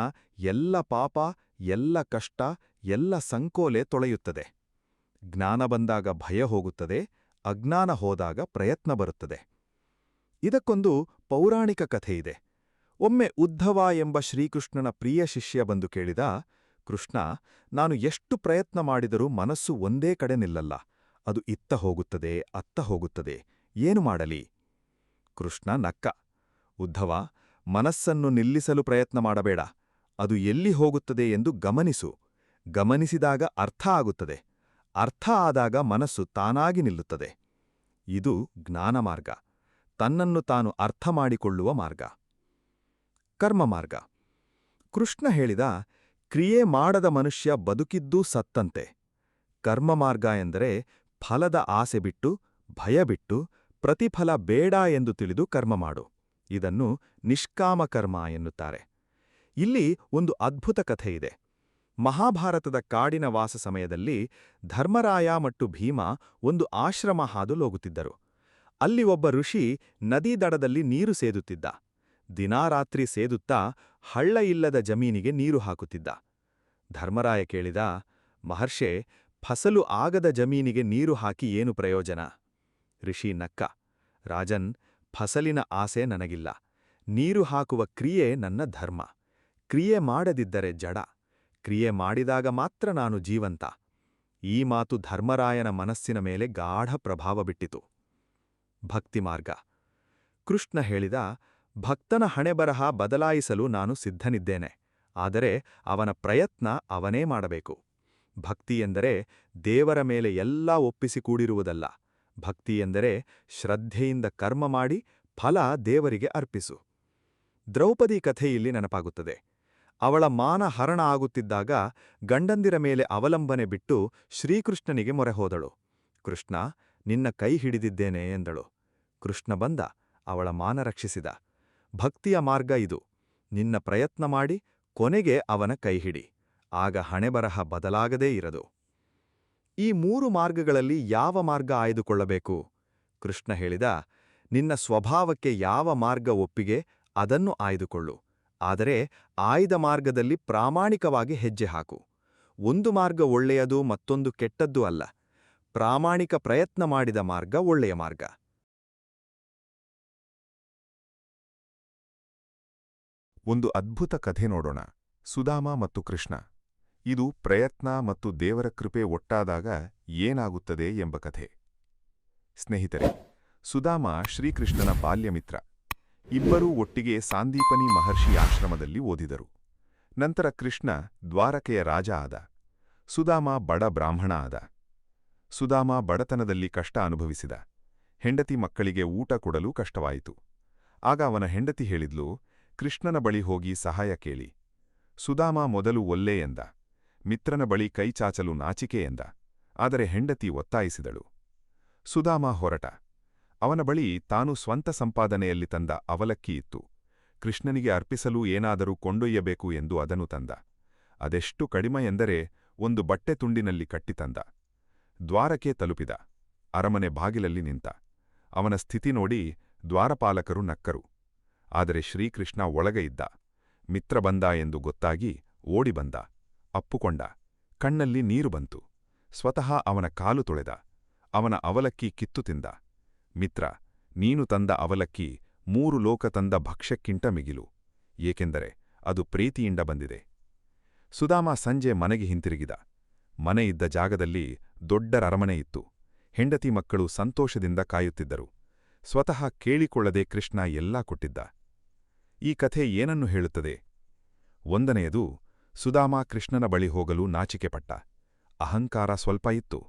ಎಲ್ಲ ಪಾಪ, ಎಲ್ಲ ಕಷ್ಟ, ಎಲ್ಲ ಸಂಕೋಲೆ ತೊಳೆಯುತ್ತದೆ. ಜ್ಞಾನ ಬಂದಾಗ ಭಯ ಹೋಗುತ್ತದೆ, ಅಜ್ಞಾನ ಹೋದಾಗ ಪ್ರಯತ್ನ ಬರುತ್ತದೆ. ಇದಕ್ಕೊಂದು ಪೌರಾಣಿಕ ಕಥೆಯಿದೆ. ಒಮ್ಮೆ ಉದ್ಧವ ಎಂಬ ಶ್ರೀಕೃಷ್ಣನ ಪ್ರಿಯ ಶಿಷ್ಯ ಬಂದು ಕೇಳಿದ, ಕೃಷ್ಣ, ನಾನು ಎಷ್ಟು ಪ್ರಯತ್ನ ಮಾಡಿದರೂ ಮನಸ್ಸು ಒಂದೇ ಕಡೆ ನಿಲ್ಲಲ್ಲ. ಅದು ಇತ್ತ ಹೋಗುತ್ತದೆ, ಅತ್ತ ಹೋಗುತ್ತದೆ. ಏನು ಮಾಡಲಿ? ಕೃಷ್ಣ ನಕ್ಕ. ಉದ್ಧವ, ಮನಸ್ಸನ್ನು ನಿಲ್ಲಿಸಲು ಪ್ರಯತ್ನ ಮಾಡಬೇಡ. ಅದು ಎಲ್ಲಿ ಹೋಗುತ್ತದೆ ಎಂದು ಗಮನಿಸು. ಗಮನಿಸಿದಾಗ ಅರ್ಥ ಆಗುತ್ತದೆ. ಅರ್ಥ ಆದಾಗ ಮನಸ್ಸು ತಾನಾಗಿ ನಿಲ್ಲುತ್ತದೆ. ಇದು ಜ್ಞಾನಮಾರ್ಗ, ತನ್ನನ್ನು ತಾನು ಅರ್ಥ ಮಾಡಿಕೊಳ್ಳುವ ಮಾರ್ಗ. ಕರ್ಮಮಾರ್ಗ. ಕೃಷ್ಣ ಹೇಳಿದ, ಕ್ರಿಯೆ ಮಾಡದ ಮನುಷ್ಯ ಬದುಕಿದ್ದೂ ಸತ್ತಂತೆ. ಕರ್ಮಮಾರ್ಗ ಎಂದರೆ ಫಲದ ಆಸೆ ಬಿಟ್ಟು, ಭಯ ಬಿಟ್ಟು, ಪ್ರತಿಫಲ ಬೇಡ ಎಂದು ತಿಳಿದು ಕರ್ಮ ಮಾಡು. ಇದನ್ನು ನಿಷ್ಕಾಮ ಕರ್ಮ ಎನ್ನುತ್ತಾರೆ. ಇಲ್ಲಿ ಒಂದು ಅದ್ಭುತ ಕಥೆಯಿದೆ. ಮಹಾಭಾರತದ ಕಾಡಿನ ವಾಸ ಸಮಯದಲ್ಲಿ ಧರ್ಮರಾಯ ಮತ್ತು ಭೀಮ ಒಂದು ಆಶ್ರಮ ಹಾದು ಹೋಗುತ್ತಿದ್ದರು. ಅಲ್ಲಿ ಒಬ್ಬ ಋಷಿ ನದೀ ದಡದಲ್ಲಿ ನೀರು ಸೇದುತ್ತಿದ್ದ. ದಿನಾರಾತ್ರಿ ಸೇದುತ್ತಾ ಹಳ್ಳ ಇಲ್ಲದ ಜಮೀನಿಗೆ ನೀರು ಹಾಕುತ್ತಿದ್ದ. ಧರ್ಮರಾಯ ಕೇಳಿದ, ಮಹರ್ಷೆ, ಫಸಲು ಆಗದ ಜಮೀನಿಗೆ ನೀರು ಹಾಕಿ ಏನು ಪ್ರಯೋಜನ? ಋಷಿ ನಕ್ಕ. ರಾಜನ್, ಫಸಲಿನ ಆಸೆ ನನಗಿಲ್ಲ. ನೀರು ಹಾಕುವ ಕ್ರಿಯೆ ನನ್ನ ಧರ್ಮ. ಕ್ರಿಯೆ ಮಾಡದಿದ್ದರೆ ಜಡ. ಕ್ರಿಯೆ ಮಾಡಿದಾಗ ಮಾತ್ರ ನಾನು ಜೀವಂತ. ಈ ಮಾತು ಧರ್ಮರಾಯನ ಮನಸ್ಸಿನ ಮೇಲೆ ಗಾಢ ಪ್ರಭಾವ ಬಿಟ್ಟಿತು. ಭಕ್ತಿಮಾರ್ಗ. ಕೃಷ್ಣ ಹೇಳಿದ, ಭಕ್ತನ ಹಣೆಬರಹ ಬದಲಾಯಿಸಲು ನಾನು ಸಿದ್ಧನಿದ್ದೇನೆ. ಆದರೆ ಅವನ ಪ್ರಯತ್ನ ಅವನೇ ಮಾಡಬೇಕು. ಭಕ್ತಿ ಎಂದರೆ ದೇವರ ಮೇಲೆ ಎಲ್ಲ ಒಪ್ಪಿಸಿ ಕೂಡಿರುವುದಲ್ಲ. ಭಕ್ತಿ ಎಂದರೆ ಶ್ರದ್ಧೆಯಿಂದ ಕರ್ಮ ಮಾಡಿ ಫಲ ದೇವರಿಗೆ ಅರ್ಪಿಸು. ದ್ರೌಪದಿ ಕಥೆಯಲ್ಲಿ ನೆನಪಾಗುತ್ತದೆ. ಅವಳ ಮಾನ ಹರಣ ಆಗುತ್ತಿದ್ದಾಗ ಗಂಡಂದಿರ ಮೇಲೆ ಅವಲಂಬನೆ ಬಿಟ್ಟು ಶ್ರೀಕೃಷ್ಣನಿಗೆ ಮೊರೆ ಹೋದಳು. ಕೃಷ್ಣ, ನಿನ್ನ ಕೈ ಹಿಡಿದಿದ್ದೇನೆ ಎಂದಳು. ಕೃಷ್ಣ ಬಂದ, ಅವಳ ಮಾನ ರಕ್ಷಿಸಿದ. ಭಕ್ತಿಯ ಮಾರ್ಗ ಇದು. ನಿನ್ನ ಪ್ರಯತ್ನ ಮಾಡಿ ಕೊನೆಗೆ ಅವನ ಕೈಹಿಡಿ. ಆಗ ಹಣೆಬರಹ ಬದಲಾಗದೇ ಇರದು. ಈ 3 ಮಾರ್ಗಗಳಲ್ಲಿ ಯಾವ ಮಾರ್ಗ ಆಯ್ದುಕೊಳ್ಳಬೇಕು? ಕೃಷ್ಣ ಹೇಳಿದ, ನಿನ್ನ ಸ್ವಭಾವಕ್ಕೆ ಯಾವ ಮಾರ್ಗ ಒಪ್ಪಿಗೆ ಅದನ್ನು ಆಯ್ದುಕೊಳ್ಳು. ಆದರೆ ಆಯ್ದ ಮಾರ್ಗದಲ್ಲಿ ಪ್ರಾಮಾಣಿಕವಾಗಿ ಹೆಜ್ಜೆ ಹಾಕು. ಒಂದು ಮಾರ್ಗ ಒಳ್ಳೆಯದು, ಮತ್ತೊಂದು ಕೆಟ್ಟದ್ದೂ ಅಲ್ಲ. ಪ್ರಾಮಾಣಿಕ ಪ್ರಯತ್ನ ಮಾಡಿದ ಮಾರ್ಗ ಒಳ್ಳೆಯ ಮಾರ್ಗ. ಒಂದು ಅದ್ಭುತ ಕಥೆ ನೋಡೋಣ. ಸುಧಾಮ ಮತ್ತು ಕೃಷ್ಣ. ಇದು ಪ್ರಯತ್ನ ಮತ್ತು ದೇವರ ಕೃಪೆ ಒಟ್ಟಾದಾಗ ಏನಾಗುತ್ತದೆ ಎಂಬ ಕಥೆ. ಸ್ನೇಹಿತರೆ, ಸುಧಾಮ ಶ್ರೀಕೃಷ್ಣನ ಬಾಲ್ಯಮಿತ್ರ. ಇಬ್ಬರೂ ಒಟ್ಟಿಗೆ ಸಾಂದೀಪನಿ ಮಹರ್ಷಿ ಆಶ್ರಮದಲ್ಲಿ ಓದಿದರು. ನಂತರ ಕೃಷ್ಣ ದ್ವಾರಕೆಯ ರಾಜ ಆದ. ಸುಧಾಮ ಬಡ ಬ್ರಾಹ್ಮಣ ಆದ. ಸುಧಾಮ ಬಡತನದಲ್ಲಿ ಕಷ್ಟ ಅನುಭವಿಸಿದ. ಹೆಂಡತಿ ಮಕ್ಕಳಿಗೆ ಊಟ ಕೊಡಲು ಕಷ್ಟವಾಯಿತು. ಆಗ ಅವನ ಹೆಂಡತಿ ಹೇಳಿದ್ಲು, ಕೃಷ್ಣನ ಬಳಿ ಹೋಗಿ ಸಹಾಯ ಕೇಳಿ. ಸುಧಾಮ ಮೊದಲು ಒಲ್ಲೆ ಎಂದ. ಮಿತ್ರನ ಬಳಿ ಕೈಚಾಚಲು ನಾಚಿಕೆ ಎಂದ. ಆದರೆ ಹೆಂಡತಿ ಒತ್ತಾಯಿಸಿದಳು. ಸುಧಾಮ ಹೊರಟ. ಅವನ ಬಳಿ ತಾನು ಸ್ವಂತ ಸಂಪಾದನೆಯಲ್ಲಿ ತಂದ ಅವಲಕ್ಕಿ ಇತ್ತು. ಕೃಷ್ಣನಿಗೆ ಅರ್ಪಿಸಲು ಏನಾದರೂ ಕೊಂಡೊಯ್ಯಬೇಕು ಎಂದು ಅದನ್ನು ತಂದ. ಅದೆಷ್ಟು ಕಡಿಮೆ ಎಂದರೆ ಒಂದು ಬಟ್ಟೆ ತುಂಡಿನಲ್ಲಿ ಕಟ್ಟಿತಂದ. ದ್ವಾರಕೆ ತಲುಪಿದ. ಅರಮನೆ ಬಾಗಿಲಲ್ಲಿ ನಿಂತ. ಅವನ ಸ್ಥಿತಿ ನೋಡಿ ದ್ವಾರಪಾಲಕರು ನಕ್ಕರು. ಆದರೆ ಶ್ರೀಕೃಷ್ಣ ಒಳಗೆ ಇದ್ದ. ಮಿತ್ರ ಬಂದ ಎಂದು ಗೊತ್ತಾಗಿ ಓಡಿ ಬಂದ. ಅಪ್ಪುಕೊಂಡ. ಕಣ್ಣಲ್ಲಿ ನೀರು ಬಂತು. ಸ್ವತಃ ಅವನ ಕಾಲು ತೊಳೆದ. ಅವನ ಅವಲಕ್ಕಿ ಕಿತ್ತು ತಿಂದ. ಮಿತ್ರ, ನೀನು ತಂದ ಅವಲಕ್ಕಿ 3 ಲೋಕ ತಂದ ಭಕ್ಷ್ಯಕ್ಕಿಂತ ಮಿಗಿಲು. ಏಕೆಂದರೆ ಅದು ಪ್ರೀತಿಯಿಂದ ಬಂದಿದೆ. ಸುಧಾಮ ಸಂಜೆ ಮನೆಗೆ ಹಿಂತಿರುಗಿದ. ಮನೆ ಇದ್ದ ಜಾಗದಲ್ಲಿ ದೊಡ್ಡ ಅರಮನೆ ಇತ್ತು. ಹೆಂಡತಿ ಮಕ್ಕಳು ಸಂತೋಷದಿಂದ ಕಾಯುತ್ತಿದ್ದರು. ಸ್ವತಃ ಕೇಳಿಕೊಳ್ಳದೆ ಕೃಷ್ಣ ಎಲ್ಲಾ ಕೊಟ್ಟಿದ್ದ. ಈ ಕಥೆ ಏನನ್ನು ಹೇಳುತ್ತದೆ? 1ನೇಯದು, ಸುಧಾಮ ಕೃಷ್ಣನ ಬಳಿ ಹೋಗಲು ನಾಚಿಕೆಪಟ್ಟ. ಅಹಂಕಾರ ಸ್ವಲ್ಪ ಇತ್ತು.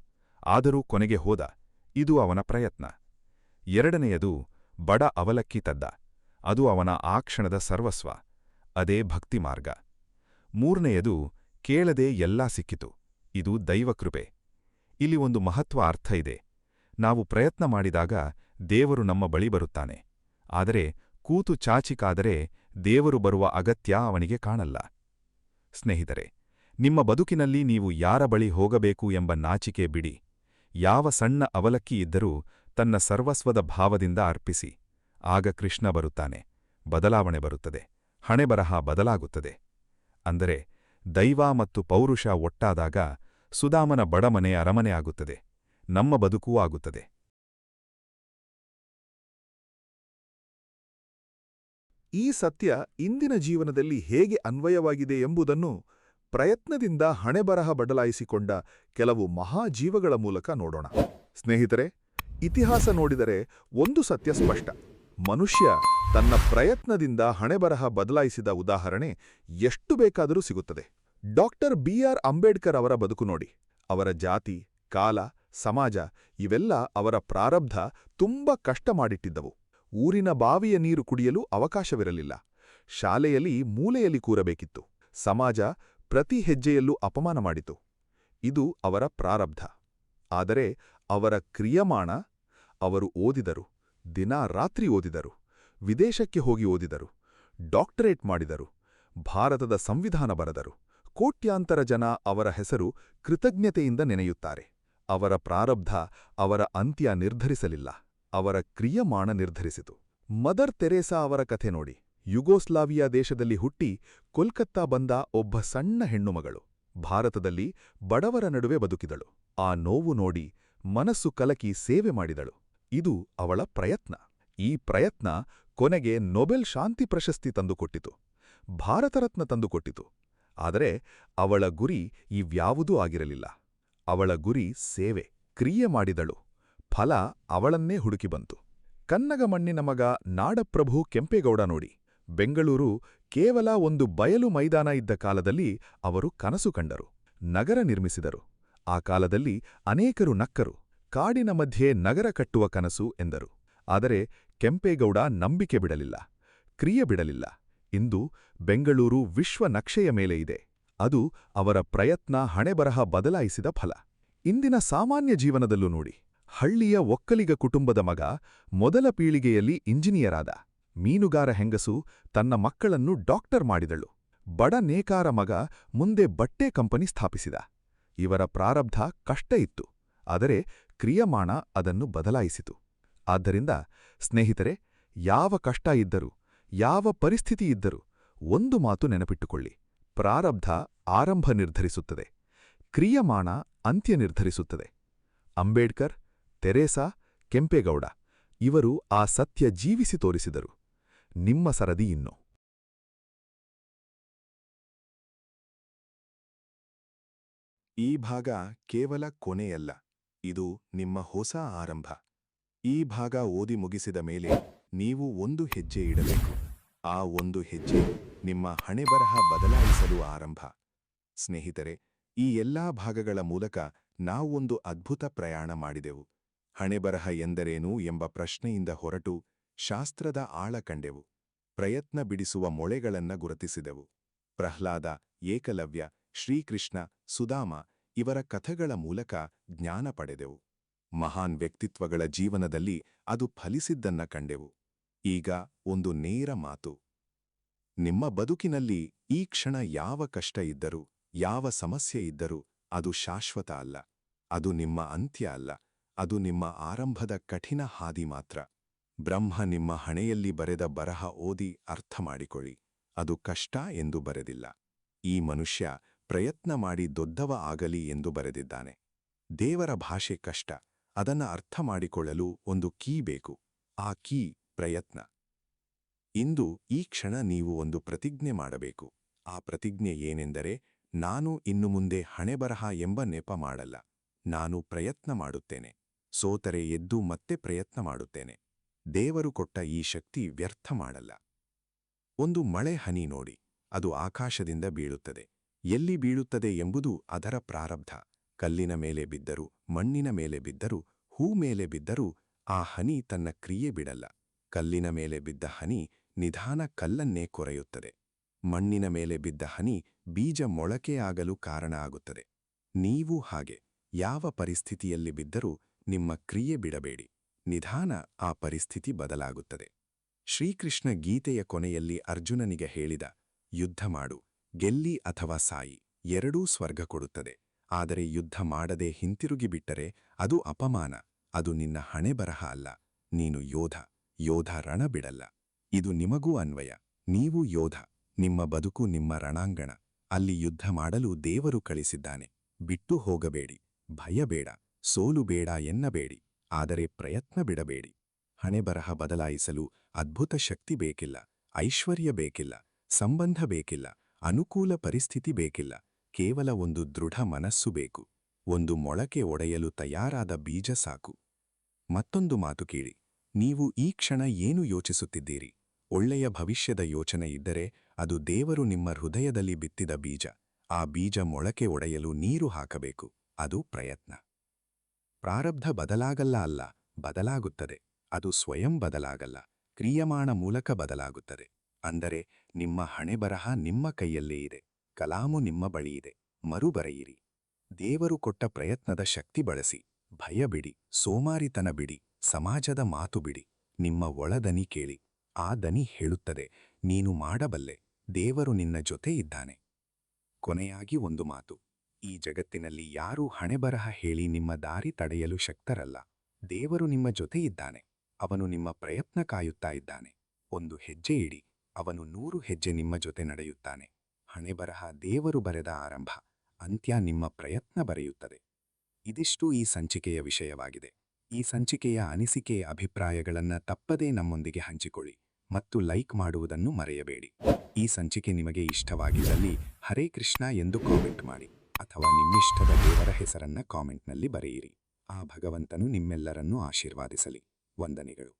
ಆದರೂ ಕೊನೆಗೆ ಹೋದ. ಇದು ಅವನ ಪ್ರಯತ್ನ. 2ನೇಯದು, ಬಡ ಅವಲಕ್ಕಿ ತದ್ದ. ಅದು ಅವನ ಆ ಕ್ಷಣದ ಸರ್ವಸ್ವ. ಅದೇ ಭಕ್ತಿ ಮಾರ್ಗ. 3ನೇಯದು, ಕೇಳದೆ ಎಲ್ಲಾ ಸಿಕ್ಕಿತು. ಇದು ದೈವಕೃಪೆ. ಇಲ್ಲಿ ಒಂದು ಮಹತ್ವ ಅರ್ಥ ಇದೆ. ನಾವು ಪ್ರಯತ್ನ ಮಾಡಿದಾಗ ದೇವರು ನಮ್ಮ ಬಳಿ ಬರುತ್ತಾನೆ. ಆದರೆ ಕೂತು ಚಾಚಿಕಾದರೆ ದೇವರು ಬರುವ ಅಗತ್ಯ ಅವನಿಗೆ ಕಾಣಲ್ಲ. ಸ್ನೇಹಿತರೆ, ನಿಮ್ಮ ಬದುಕಿನಲ್ಲಿ ನೀವು ಯಾರ ಬಳಿ ಹೋಗಬೇಕು ಎಂಬ ನಾಚಿಕೆ ಬಿಡಿ. ಯಾವ ಸಣ್ಣ ಅವಲಕ್ಕಿ ಇದ್ದರೂ ತನ್ನ ಸರ್ವಸ್ವದ ಭಾವದಿಂದ ಅರ್ಪಿಸಿ. ಆಗ ಕೃಷ್ಣ ಬರುತ್ತಾನೆ. ಬದಲಾವಣೆ ಬರುತ್ತದೆ. ಹಣೆಬರಹ ಬದಲಾಗುತ್ತದೆ. ಅಂದರೆ ದೈವ ಮತ್ತು ಪೌರುಷ ಒಟ್ಟಾದಾಗ ಸುಧಾಮನ ಬಡಮನೆ ಅರಮನೆ ಆಗುತ್ತದೆ. ನಮ್ಮ ಬದುಕೂ ಆಗುತ್ತದೆ. ಈ ಸತ್ಯ ಇಂದಿನ ಜೀವನದಲ್ಲಿ ಹೇಗೆ ಅನ್ವಯವಾಗಿದೆ ಎಂಬುದನ್ನು ಪ್ರಯತ್ನದಿಂದ ಹಣೆಬರಹ ಬದಲಾಯಿಸಿಕೊಂಡ ಕೆಲವು ಮಹಾಜೀವಗಳ ಮೂಲಕ ನೋಡೋಣ. ಸ್ನೇಹಿತರೆ, ಇತಿಹಾಸ ನೋಡಿದರೆ ಒಂದು ಸತ್ಯ ಸ್ಪಷ್ಟ. ಮನುಷ್ಯ ತನ್ನ ಪ್ರಯತ್ನದಿಂದ ಹಣೆಬರಹ ಬದಲಾಯಿಸಿದ ಉದಾಹರಣೆ ಎಷ್ಟು ಬೇಕಾದರೂ ಸಿಗುತ್ತದೆ. Doctor B R. ಅಂಬೇಡ್ಕರ್ ಅವರ ಬದುಕು ನೋಡಿ. ಅವರ ಜಾತಿ, ಕಾಲ, ಸಮಾಜ ಇವೆಲ್ಲ ಅವರ ಪ್ರಾರಬ್ಧ ತುಂಬ ಕಷ್ಟ ಮಾಡಿಟ್ಟಿದ್ದವು. ಊರಿನ ಬಾವಿಯ ನೀರು ಕುಡಿಯಲು ಅವಕಾಶವಿರಲಿಲ್ಲ. ಶಾಲೆಯಲ್ಲಿ ಮೂಲೆಯಲ್ಲಿ ಕೂರಬೇಕಿತ್ತು. ಸಮಾಜ ಪ್ರತಿ ಹೆಜ್ಜೆಯಲ್ಲೂ ಅಪಮಾನ ಮಾಡಿತು. ಇದು ಅವರ ಪ್ರಾರಬ್ಧ. ಆದರೆ ಅವರ ಕ್ರಿಯಮಾಣ, ಅವರು ಓದಿದರು, ದಿನಾ ರಾತ್ರಿ ಓದಿದರು, ವಿದೇಶಕ್ಕೆ ಹೋಗಿ ಓದಿದರು, ಡಾಕ್ಟರೇಟ್ ಮಾಡಿದರು, ಭಾರತದ ಸಂವಿಧಾನ ಬರೆದರು. ಕೋಟ್ಯಾಂತರ ಜನ ಅವರ ಹೆಸರು ಕೃತಜ್ಞತೆಯಿಂದ ನೆನೆಯುತ್ತಾರೆ. ಅವರ ಪ್ರಾರಬ್ಧ ಅವರ ಅಂತ್ಯ ನಿರ್ಧರಿಸಲಿಲ್ಲ, ಅವರ ಕ್ರಿಯಮಾಣ ನಿರ್ಧರಿಸಿತು. ಮದರ್ ತೆರೇಸಾ ಅವರ ಕಥೆ ನೋಡಿ. ಯುಗೋಸ್ಲಾವಿಯಾ ದೇಶದಲ್ಲಿ ಹುಟ್ಟಿ ಕೋಲ್ಕತ್ತಾ ಬಂದ ಒಬ್ಬ ಸಣ್ಣ ಹೆಣ್ಣುಮಗಳು. ಭಾರತದಲ್ಲಿ ಬಡವರ ನಡುವೆ ಬದುಕಿದಳು. ಆ ನೋವು ನೋಡಿ ಮನಸ್ಸು ಕಲಕಿ ಸೇವೆ ಮಾಡಿದಳು. ಇದು ಅವಳ ಪ್ರಯತ್ನ. ಈ ಪ್ರಯತ್ನ ಕೊನೆಗೆ ನೊಬೆಲ್ ಶಾಂತಿ ಪ್ರಶಸ್ತಿ ತಂದುಕೊಟ್ಟಿತು, ಭಾರತರತ್ನ ತಂದುಕೊಟ್ಟಿತು. ಆದರೆ ಅವಳ ಗುರಿ ಇವ್ಯಾವುದೂ ಆಗಿರಲಿಲ್ಲ. ಅವಳ ಗುರಿ ಸೇವೆ. ಕ್ರಿಯೆ ಮಾಡಿದಳು, ಫಲ ಅವಳನ್ನೇ ಹುಡುಕಿ ಬಂತು. ಕನ್ನಗ ಮಣ್ಣಿನ ಮಗ ನಾಡಪ್ರಭು ಕೆಂಪೇಗೌಡ ನೋಡಿ. ಬೆಂಗಳೂರು ಕೇವಲ ಒಂದು ಬಯಲು ಮೈದಾನ ಇದ್ದ ಕಾಲದಲ್ಲಿ ಅವರು ಕನಸು ಕಂಡರು, ನಗರ ನಿರ್ಮಿಸಿದರು. ಆ ಕಾಲದಲ್ಲಿ ಅನೇಕರು ನಕ್ಕರು. ಕಾಡಿನ ಮಧ್ಯೆ ನಗರ ಕಟ್ಟುವ ಕನಸು ಎಂದರು. ಆದರೆ ಕೆಂಪೇಗೌಡ ನಂಬಿಕೆ ಬಿಡಲಿಲ್ಲ, ಕ್ರಿಯೆ ಬಿಡಲಿಲ್ಲ. ಇಂದು ಬೆಂಗಳೂರು ವಿಶ್ವ ನಕ್ಷೆಯ ಮೇಲೆ ಇದೆ. ಅದು ಅವರ ಪ್ರಯತ್ನ, ಹಣೆಬರಹ ಬದಲಾಯಿಸಿದ ಫಲ. ಇಂದಿನ ಸಾಮಾನ್ಯ ಜೀವನದಲ್ಲೂ ನೋಡಿ. ಹಳ್ಳಿಯ ಒಕ್ಕಲಿಗ ಕುಟುಂಬದ ಮಗ ಮೊದಲ ಪೀಳಿಗೆಯಲ್ಲಿ ಇಂಜಿನಿಯರ್ ಆದ. ಮೀನುಗಾರ ಹೆಂಗಸು ತನ್ನ ಮಕ್ಕಳನ್ನು ಡಾಕ್ಟರ್ ಮಾಡಿದಳು. ಬಡ ನೇಕಾರ ಮಗ ಮುಂದೆ ಬಟ್ಟೆ ಕಂಪನಿ ಸ್ಥಾಪಿಸಿದ. ಇವರ ಪ್ರಾರಬ್ಧ ಕಷ್ಟ ಇತ್ತು, ಆದರೆ ಕ್ರಿಯಮಾಣ ಅದನ್ನು ಬದಲಾಯಿಸಿತು. ಆದ್ದರಿಂದ ಸ್ನೇಹಿತರೆ, ಯಾವ ಕಷ್ಟ ಇದ್ದರೂ, ಯಾವ ಪರಿಸ್ಥಿತಿ ಇದ್ದರೂ ಒಂದು ಮಾತು ನೆನಪಿಟ್ಟುಕೊಳ್ಳಿ: ಪ್ರಾರಬ್ಧ ಆರಂಭ ನಿರ್ಧರಿಸುತ್ತದೆ, ಕ್ರಿಯಮಾಣ ಅಂತ್ಯ ನಿರ್ಧರಿಸುತ್ತದೆ. ಅಂಬೇಡ್ಕರ್, ತೆರೇಸಾ, ಕೆಂಪೇಗೌಡ ಇವರು ಆ ಸತ್ಯ ಜೀವಿಸಿ ತೋರಿಸಿದರು. ನಿಮ್ಮ ಸರದಿ ಇನ್ನು. ಈ ಭಾಗ ಕೇವಲ ಕೊನೆಯಲ್ಲ, ಇದು ನಿಮ್ಮ ಹೊಸ ಆರಂಭ. ಈ ಭಾಗ ಓದಿ ಮುಗಿಸಿದ ಮೇಲೆ ನೀವು ಒಂದು ಹೆಜ್ಜೆ ಇಡಬೇಕು. ಆ ಒಂದು ಹೆಜ್ಜೆ ನಿಮ್ಮ ಹಣೆಬರಹ ಬದಲಾಯಿಸಲು ಆರಂಭ. ಸ್ನೇಹಿತರೆ, ಈ ಎಲ್ಲಾ ಭಾಗಗಳ ಮೂಲಕ ನಾವು ಒಂದು ಅದ್ಭುತ ಪ್ರಯಾಣ ಮಾಡಿದೆವು. ಹಣೆಬರಹ ಎಂದರೇನು ಎಂಬ ಪ್ರಶ್ನೆಯಿಂದ ಹೊರಟು ಶಾಸ್ತ್ರದ ಆಳ ಕಂಡೆವು. ಪ್ರಯತ್ನ ಬಿಡಿಸುವ ಮೊಳೆಗಳನ್ನ ಗುರುತಿಸಿದೆವು. ಪ್ರಹ್ಲಾದ, ಏಕಲವ್ಯ, ಶ್ರೀಕೃಷ್ಣ, ಸುದಾಮ ಇವರ ಕಥೆಗಳ ಮೂಲಕ ಜ್ಞಾನ ಪಡೆದೆವು. ಮಹಾನ್ ವ್ಯಕ್ತಿತ್ವಗಳ ಜೀವನದಲ್ಲಿ ಅದು ಫಲಿಸಿದ್ದನ್ನ ಕಂಡೆವು. ಈಗ ಒಂದು ನೇರ ಮಾತು: ನಿಮ್ಮ ಬದುಕಿನಲ್ಲಿ ಈ ಕ್ಷಣ ಯಾವ ಕಷ್ಟ ಇದ್ದರೂ, ಯಾವ ಸಮಸ್ಯೆ ಇದ್ದರೂ ಅದು ಶಾಶ್ವತ ಅಲ್ಲ. ಅದು ನಿಮ್ಮ ಅಂತ್ಯ ಅಲ್ಲ, ಅದು ನಿಮ್ಮ ಆರಂಭದ ಕಠಿಣ ಹಾದಿ ಮಾತ್ರ. ಬ್ರಹ್ಮ ನಿಮ್ಮ ಹಣೆಯಲ್ಲಿ ಬರೆದ ಬರಹ ಓದಿ ಅರ್ಥ ಮಾಡಿಕೊಳ್ಳಿ. ಅದು ಕಷ್ಟ ಎಂದು ಬರೆದಿಲ್ಲ. ಈ ಮನುಷ್ಯ ಪ್ರಯತ್ನ ಮಾಡಿ ದೊಡ್ಡವ ಆಗಲಿ ಎಂದು ಬರೆದಿದ್ದಾನೆ. ದೇವರ ಭಾಷೆ ಕಷ್ಟ. ಅದನ್ನ ಅರ್ಥ ಮಾಡಿಕೊಳ್ಳಲು ಒಂದು ಕೀ ಬೇಕು. ಆ ಕೀ ಪ್ರಯತ್ನ. ಇಂದು ಈ ಕ್ಷಣ ನೀವು ಒಂದು ಪ್ರತಿಜ್ಞೆ ಮಾಡಬೇಕು. ಆ ಪ್ರತಿಜ್ಞೆ ಏನೆಂದರೆ, ನಾನು ಇನ್ನು ಮುಂದೆ ಹಣೆಬರಹ ಎಂಬ ನೆಪ ಮಾಡಲ್ಲ. ನಾನು ಪ್ರಯತ್ನ ಮಾಡುತ್ತೇನೆ. ಸೋತರೆ ಎದ್ದು ಮತ್ತೆ ಪ್ರಯತ್ನ ಮಾಡುತ್ತೇನೆ. ದೇವರು ಕೊಟ್ಟ ಈ ಶಕ್ತಿ ವ್ಯರ್ಥ ಮಾಡಲ್ಲ. ಒಂದು ಮಳೆ ಹನಿ ನೋಡಿ. ಅದು ಆಕಾಶದಿಂದ ಬೀಳುತ್ತದೆ. ಎಲ್ಲಿ ಬೀಳುತ್ತದೆ ಎಂಬುದು ಅದರ ಪ್ರಾರಬ್ಧ. ಕಲ್ಲಿನ ಮೇಲೆ ಬಿದ್ದರೂ, ಮಣ್ಣಿನ ಮೇಲೆ ಬಿದ್ದರೂ, ಹೂ ಮೇಲೆ ಬಿದ್ದರೂ ಆ ಹನಿ ತನ್ನ ಕ್ರಿಯೆ ಬಿಡಲ್ಲ. ಕಲ್ಲಿನ ಮೇಲೆ ಬಿದ್ದ ಹನಿ ನಿಧಾನ ಕಲ್ಲನ್ನೇ ಕೊರೆಯುತ್ತದೆ. ಮಣ್ಣಿನ ಮೇಲೆ ಬಿದ್ದ ಹನಿ ಬೀಜ ಮೊಳಕೆಯಾಗಲು ಕಾರಣ ಆಗುತ್ತದೆ. ನೀವು ಹಾಗೆ ಯಾವ ಪರಿಸ್ಥಿತಿಯಲ್ಲಿ ಬಿದ್ದರೂ ನಿಮ್ಮ ಕ್ರಿಯೆ ಬಿಡಬೇಡಿ. ನಿಧಾನ ಆ ಪರಿಸ್ಥಿತಿ ಬದಲಾಗುತ್ತದೆ. ಶ್ರೀಕೃಷ್ಣ ಗೀತೆಯ ಕೊನೆಯಲ್ಲಿ ಅರ್ಜುನನಿಗೆ ಹೇಳಿದ, ಯುದ್ಧ ಮಾಡು, ಗೆಲ್ಲಿ ಅಥವಾ ಸಾಯಿ, ಎರಡೂ ಸ್ವರ್ಗ ಕೊಡುತ್ತದೆ. ಆದರೆ ಯುದ್ಧ ಮಾಡದೆ ಹಿಂತಿರುಗಿಬಿಟ್ಟರೆ ಅದು ಅಪಮಾನ. ಅದು ನಿನ್ನ ಹಣೆಬರಹ ಅಲ್ಲ. ನೀನು ಯೋಧ. ಯೋಧ ರಣ ಬಿಡಲ್ಲ. ಇದು ನಿಮಗೂ ಅನ್ವಯ. ನೀವು ಯೋಧ. ನಿಮ್ಮ ಬದುಕು ನಿಮ್ಮ ರಣಾಂಗಣ. ಅಲ್ಲಿ ಯುದ್ಧ ಮಾಡಲು ದೇವರು ಕಳಿಸಿದ್ದಾನೆ. ಬಿಟ್ಟು ಹೋಗಬೇಡಿ. ಭಯ ಬೇಡ, ಸೋಲು ಬೇಡ ಎನ್ನಬೇಡಿ. ಆದರೆ ಪ್ರಯತ್ನ ಬಿಡಬೇಡಿ. ಹಣೆಬರಹ ಬದಲಾಯಿಸಲು ಅದ್ಭುತ ಶಕ್ತಿ ಬೇಕಿಲ್ಲ, ಐಶ್ವರ್ಯ ಬೇಕಿಲ್ಲ, ಸಂಬಂಧ ಬೇಕಿಲ್ಲ, ಅನುಕೂಲ ಪರಿಸ್ಥಿತಿ ಬೇಕಿಲ್ಲ. ಕೇವಲ ಒಂದು ದೃಢ ಮನಸ್ಸು ಬೇಕು. ಒಂದು ಮೊಳಕೆ ಒಡೆಯಲು ತಯಾರಾದ ಬೀಜ ಸಾಕು. ಮತ್ತೊಂದು ಮಾತು ಕೇಳಿ. ನೀವು ಈ ಕ್ಷಣ ಏನು ಯೋಚಿಸುತ್ತಿದ್ದೀರಿ? ಒಳ್ಳೆಯ ಭವಿಷ್ಯದ ಯೋಚನೆ ಇದ್ದರೆ ಅದು ದೇವರು ನಿಮ್ಮ ಹೃದಯದಲ್ಲಿ ಬಿತ್ತಿದ ಬೀಜ. ಆ ಬೀಜ ಮೊಳಕೆ ಒಡೆಯಲು ನೀರು ಹಾಕಬೇಕು. ಅದು ಪ್ರಯತ್ನ. ಪ್ರಾರಬ್ಧ ಬದಲಾಗಲ್ಲ ಅಲ್ಲ, ಬದಲಾಗುತ್ತದೆ. ಅದು ಸ್ವಯಂ ಬದಲಾಗಲ್ಲ, ಕ್ರಿಯಮಾಣ ಮೂಲಕ ಬದಲಾಗುತ್ತದೆ. ಅಂದರೆ ನಿಮ್ಮ ಹಣೆಬರಹ ನಿಮ್ಮ ಕೈಯಲ್ಲೇ ಇದೆ, ಕಲಾಮು ನಿಮ್ಮ ಬಳಿ ಇದೆ. ಮರುಬರೆಯಿರಿ. ದೇವರು ಕೊಟ್ಟ ಪ್ರಯತ್ನದ ಶಕ್ತಿ ಬಳಸಿ. ಭಯ ಬಿಡಿ, ಸೋಮಾರಿತನ ಬಿಡಿ, ಸಮಾಜದ ಮಾತು ಬಿಡಿ. ನಿಮ್ಮ ಒಳದನಿ ಕೇಳಿ. ಆ ದನಿ ಹೇಳುತ್ತದೆ, ನೀನು ಮಾಡಬಲ್ಲೆ, ದೇವರು ನಿನ್ನ ಜೊತೆ ಇದ್ದಾನೆ. ಕೊನೆಯಾಗಿ ಒಂದು ಮಾತು. ಈ ಜಗತ್ತಿನಲ್ಲಿ ಯಾರೂ ಹಣೆಬರಹ ಹೇಳಿ ನಿಮ್ಮ ದಾರಿ ತಡೆಯಲು ಶಕ್ತರಲ್ಲ. ದೇವರು ನಿಮ್ಮ ಜೊತೆ ಇದ್ದಾನೆ. ಅವನು ನಿಮ್ಮ ಪ್ರಯತ್ನ ಕಾಯುತ್ತಾ ಇದ್ದಾನೆ. ಒಂದು ಹೆಜ್ಜೆ ಇಡಿ, ಅವನು 100 ಹೆಜ್ಜೆ ನಿಮ್ಮ ಜೊತೆ ನಡೆಯುತ್ತಾನೆ. ಹಣೆಬರಹ ದೇವರು ಬರೆದ ಆರಂಭ, ಅಂತ್ಯ ನಿಮ್ಮ ಪ್ರಯತ್ನ ಬರೆಯುತ್ತದೆ. ಇದಿಷ್ಟು ಈ ಸಂಚಿಕೆಯ ವಿಷಯವಾಗಿದೆ. ಈ ಸಂಚಿಕೆಯ ಅನಿಸಿಕೆ ಅಭಿಪ್ರಾಯಗಳನ್ನು ತಪ್ಪದೇ ನಮ್ಮೊಂದಿಗೆ ಹಂಚಿಕೊಳ್ಳಿ ಮತ್ತು ಲೈಕ್ ಮಾಡುವುದನ್ನು ಮರೆಯಬೇಡಿ. ಈ ಸಂಚಿಕೆ ನಿಮಗೆ ಇಷ್ಟವಾಗಿದ್ದಲ್ಲಿ ಹರೇ ಕೃಷ್ಣ ಎಂದು ಕಾಮೆಂಟ್ ಮಾಡಿ, ಅಥವಾ ನಿಮ್ಮಿಷ್ಟದ ದೇವರ ಹೆಸರನ್ನ ಕಾಮೆಂಟ್ನಲ್ಲಿ ಬರೆಯಿರಿ. ಆ ಭಗವಂತನು ನಿಮ್ಮೆಲ್ಲರನ್ನೂ ಆಶೀರ್ವಾದಿಸಲಿ. ವಂದನೆಗಳು.